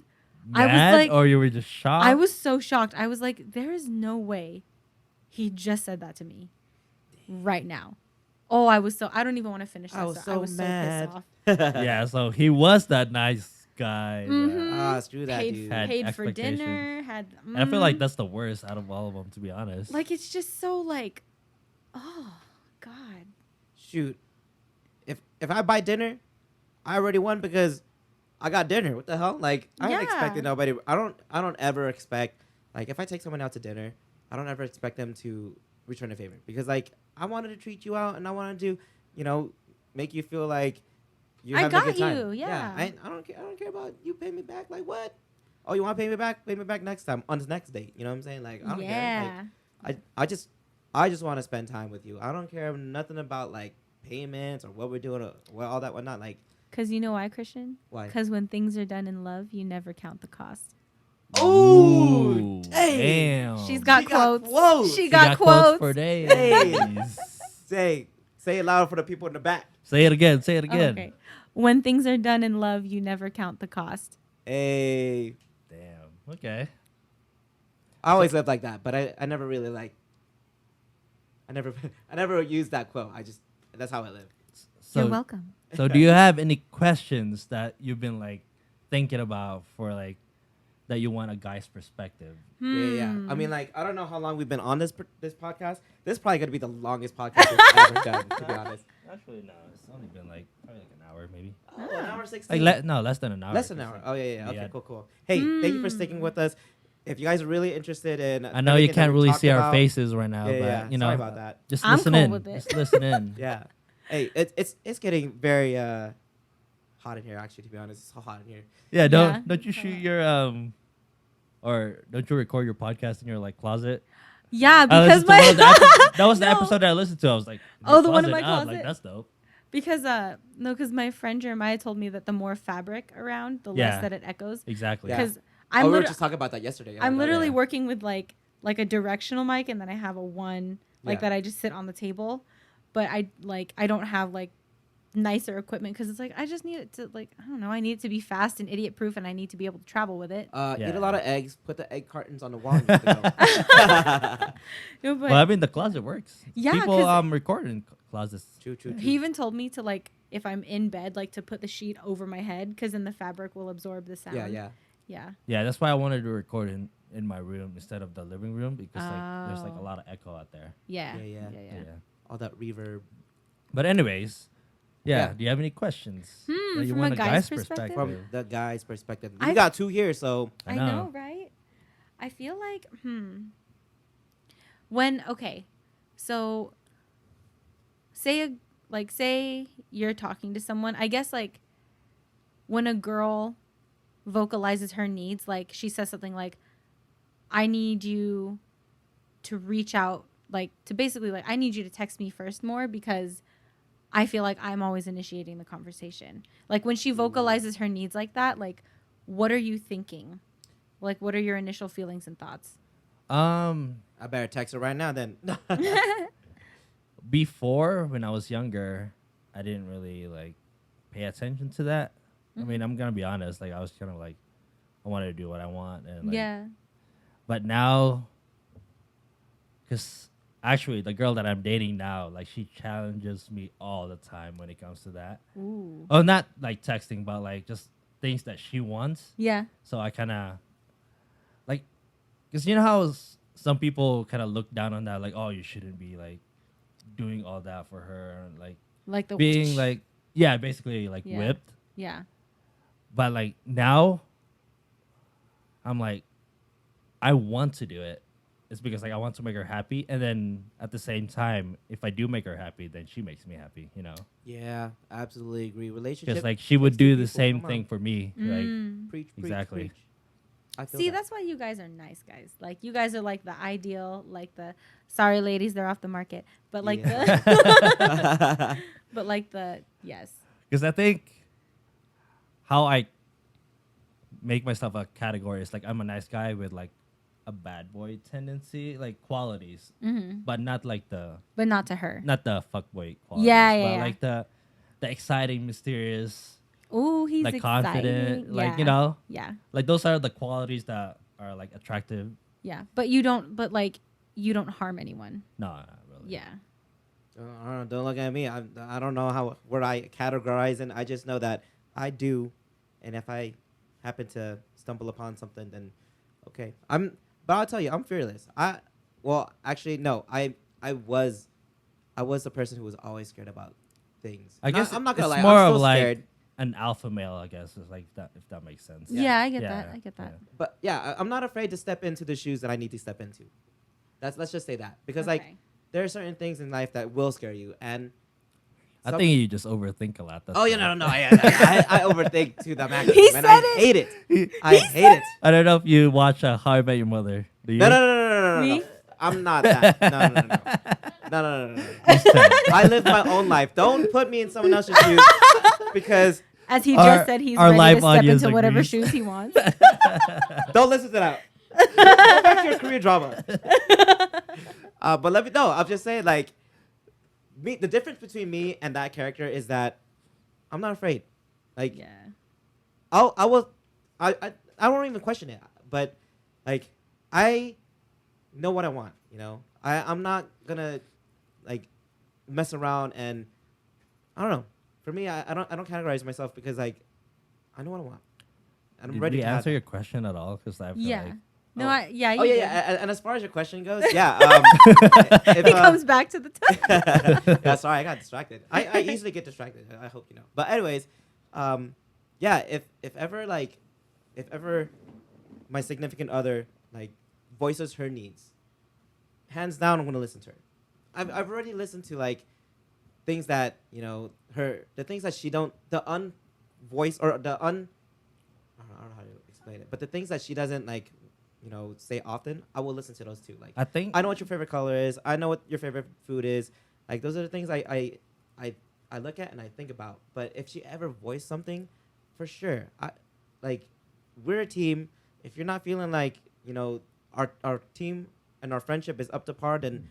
mad, I was like, or you were just shocked? I was so shocked. I was like, there is no way he just said that to me right now. Oh, I was so, I don't even want to finish that. I was story. so I was mad. so pissed off. Yeah, so he was that nice guy. Mhm. Ah, screw that, paid dude. Had paid for expectations. dinner. Had. And I feel like mm. that's the worst out of all of them, to be honest. Like it's just so like, oh God. Shoot. If I buy dinner, I already won because I got dinner. What the hell? Like I don't Yeah. expect nobody. I don't ever expect like if I take someone out to dinner, I don't ever expect them to return a favor because like I wanted to treat you out and I wanted to, you know, make you feel like you're I having a got good time. you, yeah. I don't care. I don't care about you paying me back. Like what? Oh, you want to pay me back? Pay me back next time on the next date. You know what I'm saying? Like I don't care. Yeah. Like, I just want to spend time with you. I don't care nothing about like payments or what we're doing or all that whatnot. Like Because you know why, Christian? why? Because when things are done in love, you never count the cost. Ooh, Damn. dang. She's got She got quotes. quotes. She She got quotes. for days. Hey. Say it loud for the people in the back. Say it again. Say it Oh, again. okay. When things are done in love, you never count the cost. Hey. Damn. Okay. I always lived like that, but I never really like. I never used that quote. That's how I live. So, You're welcome. So do you have any questions that you've been like thinking about for like that you want a guy's perspective? Yeah. Hmm. I mean, like, I don't know how long we've been on this podcast. This is probably gonna be the longest podcast we've ever done, to be honest. Actually, no. It's only been like probably like an hour, maybe. Oh, an hour 16. Like less than an hour. Less than an hour. Oh yeah. Okay, cool. Hey, thank you for sticking with us. If you guys are really interested in, I know you everything that can't we really talked see our about- faces right now, Yeah, but you know, sorry about that. just I'm listen cool in. with it. Just listen in. Yeah. Hey, it's getting very hot in here. Actually, to be honest, it's so hot in here. Yeah, Yeah. don't you shoot your or don't you record your podcast in your like closet? Yeah, I because listened to one of the my that was the No. episode that I listened to. I was like, Oh, the one in my I was like, closet? that's dope. because my friend Jeremiah told me that the more fabric around, the Yeah. less that it echoes. Exactly. Yeah. Because we I'm were literally just talking about that yesterday. I'm literally yeah. working with like a directional mic, and then I have a one like Yeah. that I just sit on the table, but I don't have like nicer equipment because it's like I just need it to like I don't know, I need it to be fast and idiot proof, and I need to be able to travel with it. Eat Yeah. a lot of eggs. Put the egg cartons on the wall. And you're good to go. No, but Well, I mean, the closet works. Yeah, people 'cause- record in closets. True. he even told me to like if I'm in bed like to put the sheet over my head because then the fabric will absorb the sound. Yeah. Yeah, that's why I wanted to record in my room instead of the living room because like there's like a Oh. lot of echo out there. Yeah. Yeah. All that reverb. But anyways, Yeah. Do you have any questions that you from want a guy's perspective? From the guy's perspective, we I've- got two here, so I know, right? I feel like so say you're talking to someone, I guess like when a girl vocalizes her needs, like she says something like, I need you to reach out, like to basically like, I need you to text me first more because I feel like I'm always initiating the conversation. Like when she vocalizes her needs like that, like what are you thinking? Like what are your initial feelings and thoughts? I better text her right now then. Before, when I was younger, I didn't really like pay attention to that. I mean, I'm gonna be honest. Like I was kind of like, I wanted to do what I want, and like, Yeah. But now, because actually, the girl that I'm dating now, like she challenges me all the time when it comes to that. Ooh. Oh, not like texting, but like just things that she wants. Yeah. So I kind of like, because you know how some people kind of look down on that, like, oh, you shouldn't be like doing all that for her, Like the being like, yeah, basically like Yeah. whipped. Yeah. But like now, I'm like, I want to do it. It's because like I want to make her happy, and then at the same time, if I do make her happy, then she makes me happy. You know. Yeah, absolutely agree. Relationship. Because like she would takes two do the people. same Come thing on. for me. Like Mm. Preach, preach, Exactly. preach. I feel See, that. that's why you guys are nice guys. Like you guys are like the ideal, like the sorry ladies, they're off the market. But like the but like the yes. because I think how I make myself a category is like I'm a nice guy with like a bad boy tendency, like qualities, but not like But not to her. not the fuckboy qualities. Yeah, but yeah. like the exciting, mysterious, Ooh, he's like exciting. confident, like Yeah. you know, Yeah. like those are the qualities that are like attractive. Yeah. But you don't harm anyone. No, not really. Yeah. I don't know, don't look at me. I don't know how where I categorize it. I just know that I do, and if I happen to stumble upon something, then okay. But I'll tell you, I'm fearless. Actually, no. I was the person who was always scared about things. I guess I'm not gonna it's lie. more I'm of still like scared. an alpha male, I guess, is like that, if that makes sense. Yeah, I get Yeah, that. I get that. But yeah, I'm not afraid to step into the shoes that I need to step into. Let's just say that because like Okay. there are certain things in life that will scare you, and I some- think you just overthink a lot. That's Oh yeah, all. no. I overthink to the maximum, He and said I it. hate it. I hate it. I don't know if you watch How I Met Your Mother. Do you? No. Me? I'm not that. No. He's 10. I live my own life. Don't put me in someone else's shoes because As he Our- just said, he's our ready live to step audience into whatever agrees. shoes he wants. don't listen to that. Go back to your career drama. But let me know. I'm just saying, like, the difference between me and that character is that I'm not afraid. Like, Yeah. I don't even question it. But like, I know what I want. You know, I'm not gonna like mess around and I don't know. For me, I don't categorize myself because like I know what I want. And I'm Did ready we to have answer it. your question at all? Because I feel Yeah. like No, Oh. yeah. You Oh yeah, did. yeah. And as far as your question goes, yeah. If, He comes back to the time. yeah, sorry, I got distracted. I easily get distracted. I hope you know. But anyways, yeah. If ever my significant other like voices her needs, hands down, I'm gonna listen to her. I've already listened to like things that the things that she don't unvoice or the un. I don't know how to explain it, but the things that she doesn't like, say often, I will listen to those too. Like I think I know what your favorite color is. I know what your favorite food is. Like those are the things I look at and I think about. But if she ever voiced something, for sure, we're a team. If you're not feeling like our team and our friendship is up to par, then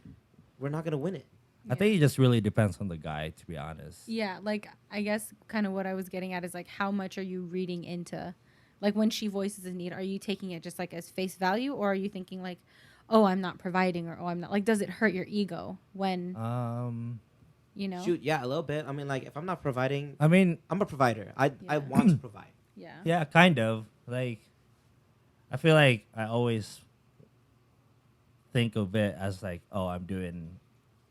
we're not gonna win it. I think it just really depends on the guy, to be honest. Yeah, like I guess kind of what I was getting at is like how much are you reading into, like when she voices a need, are you taking it just like as face value, or are you thinking like, oh, I'm not providing, or oh, I'm not, like, does it hurt your ego when Shoot, yeah, a little bit. I mean, like if I'm not providing, I mean, I'm a provider. I Yeah. want to provide. yeah. yeah, kind of. Like, I feel like I always think of it as like, oh, I'm doing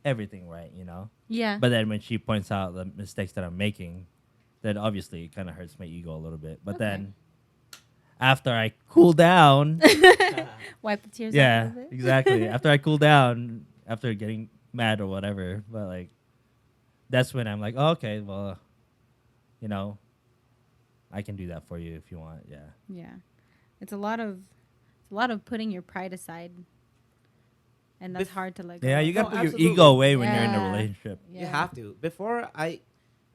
everything right, you know? Yeah. But then when she points out the mistakes that I'm making, then obviously it kind of hurts my ego a little bit. But Okay. then after I cool down, Wipe the tears yeah, out of it. exactly. After I cool down, after getting mad or whatever, but like, that's when I'm like, oh, okay, well, you know, I can do that for you if you want. Yeah. Yeah. It's a lot of putting your pride aside. And that's hard to let go. Yeah, you No, got to put your absolutely. ego away when you're in a Yeah. relationship. You have to. Before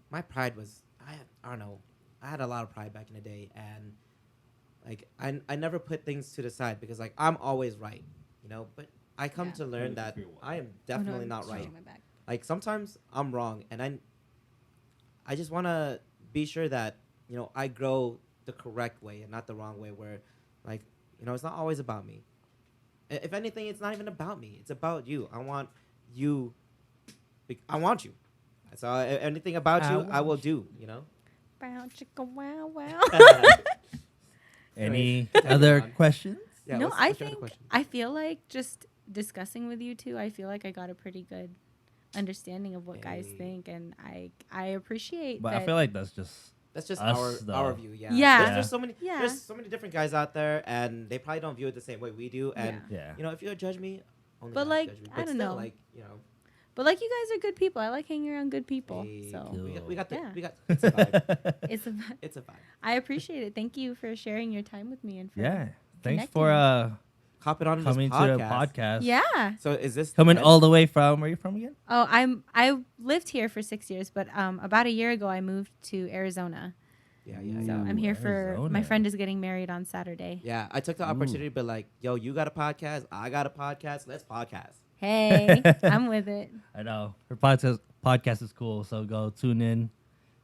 my pride was I don't know. I had a lot of pride back in the day, and like I never put things to the side because like I'm always right, you know. But I come Yeah. to learn that I am definitely not right. Like sometimes I'm wrong, and I just want to be sure that you know I grow the correct way and not the wrong way. Where like you know it's not always about me. If anything, it's not even about me. It's about you. I want you. I want you. So anything about you, I will do. You know. Bow, chicka, wow, wow. Any Anyways, other on. questions? Yeah, No, what's I your other think question? I feel like just discussing with you two, I feel like I got a pretty good understanding of what guys Hey. think, and I appreciate But that. I feel like that's just That's just us, our though. view. Yeah. Yeah. There's so many. Yeah. There's so many different guys out there, and they probably don't view it the same way we do. And yeah. you know, if you judge me, only But, God like, judge me. I But don't still, know. like you know, But like, you guys are good people. I like hanging around good people. hey, So Cool. we got Yeah. it's a vibe. it's a, It's a vibe. I appreciate it. Thank you for sharing your time with me and for Yeah. Thanks for Hopping on coming this to podcast. the podcast. Yeah. So is this Coming Red- all the way from where are you from again? Oh, I lived here for 6 years, but about a year ago I moved to Arizona. Yeah, yeah, So yeah. I'm here for Arizona. my friend is getting married on Saturday. Yeah, I took the opportunity, but like, yo, you got a podcast, I got a podcast, let's podcast. Hey, I'm with it. I know her podcast is cool, so go tune in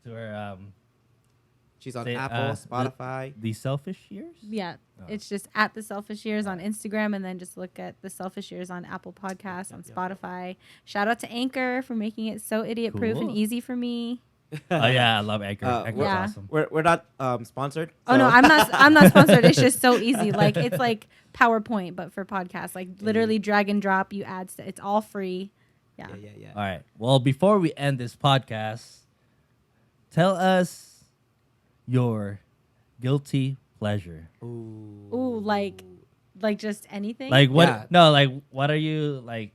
to her She's on Say, Apple, Spotify. the Selfish Years. Yeah, Oh. it's just at the Selfish Years on Instagram, and then just look at the Selfish Years on Apple Podcasts, on Yep. Spotify. Shout out to Anchor for making it so idiot proof and Cool. easy for me. Oh yeah, I love Anchor. Anchor's Yeah. awesome. We're not sponsored. Oh no, so- I'm not sponsored. It's just so easy. Like it's like PowerPoint, but for podcasts. Like literally drag and drop. You add. It's all free. Yeah. Yeah, yeah, yeah. All right. Well, before we end this podcast, tell us your guilty pleasure. Ooh, like just anything. Like what? Yeah. No, like what are you like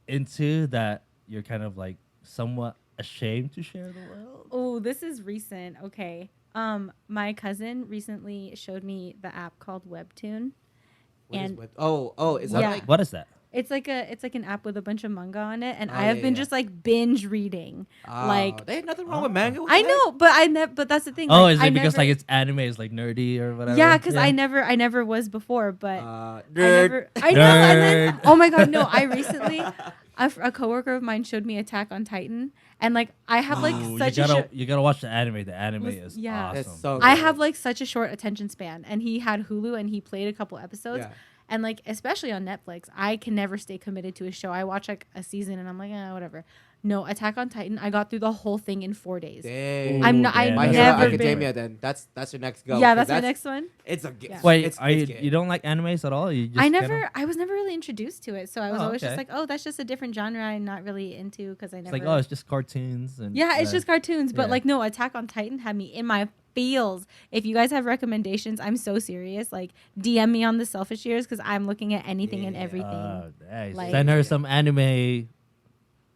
into that you're kind of like somewhat ashamed to share the world? Oh, this is recent. Okay. My cousin recently showed me the app called Webtoon. What is And- web- is that Yeah. like What is that? It's like an app with a bunch of manga on it, and Oh, I have yeah, been yeah. just like binge reading. like- there ain't nothing wrong with manga. What I the heck? know, but I never. But that's the thing. Oh, like, is I it because never- like it's anime is like nerdy or whatever? Yeah, because I never was before, but Nerd. I know. And then, Nerd. oh my god, no! I recently, a coworker of mine showed me Attack on Titan, and like I have like Ooh, such you a gotta short, you gotta watch the anime. The anime is Yeah. awesome. It's so I good. have like such a short attention span, and he had Hulu, and he played a couple episodes. Yeah. And like, especially on Netflix, I can never stay committed to a show. I watch like a season and I'm like, whatever. No, Attack on Titan, I got through the whole thing in 4 days. Dang. I'm not- I damn, My that's Hero never good. been- Academia. Then that's your next go. Yeah, 'cause that's my next one. It's a gift. Yeah. Wait, It's, are you good. you don't like animes at all? You just I kinda- was never really introduced to it, so I was Oh, always okay. just like, oh, that's just a different genre I'm not really into because I It's never. like, oh, it's just cartoons and yeah, it's just cartoons, but Yeah. like no, Attack on Titan had me in my feels. If you guys have recommendations, I'm so serious. Like DM me on the Selfish Years because I'm looking at anything and Yeah. everything. Nice. Like- Send her some anime.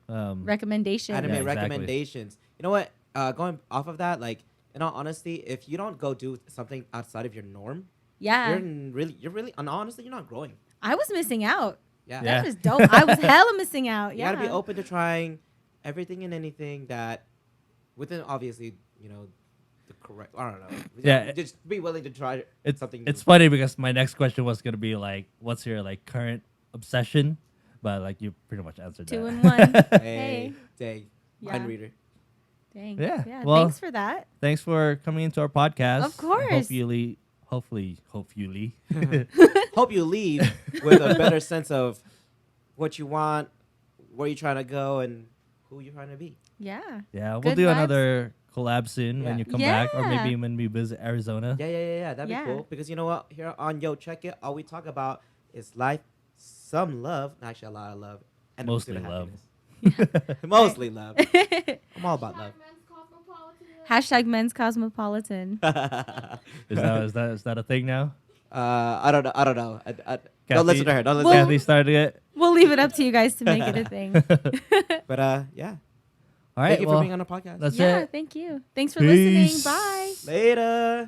Recommendations. Anime Yeah, exactly. recommendations. You know what? Going off of that, like in all honesty, if you don't go do something outside of your norm, Yeah, you're really, and honestly, you're not growing. I was missing out. Yeah. Yeah. That was dope. I was hella missing out. You Yeah. gotta be open to trying everything and anything that, within obviously, you know, the correct. I don't know. Yeah. Just be willing to try It's something. it's new. funny because my next question was gonna be like, what's your like current obsession? But like you pretty much answered 2 that. in 1. Hey, Hey. dang, Yeah. mind reader. Dang. Yeah, Yeah. well- Thanks for that. Thanks for coming into our podcast. Of course. Hopefully. Hope you leave with a better sense of what you want, where you're trying to go, and who you're trying to be. Yeah. Yeah, we'll Good do vibes. another collab soon when Yeah. you come back, or Yeah. maybe when we visit Arizona. Yeah. That'd Yeah. be cool. Because you know what? Here on Yo Check It, all we talk about is life, some love, actually a lot of love, and a Mostly pursuit of love. happiness. Mostly love. I'm all about love. Hashtag men's cosmopolitan. Is that a thing now? I don't know. Kathy- Don't listen to her. Don't listen. Well- Kathy started it. We'll leave it up to you guys to make it a thing. But yeah. All right. Thank you well, for being on the podcast. That's Yeah, it. thank you. Thanks for Peace. listening. Bye. Later.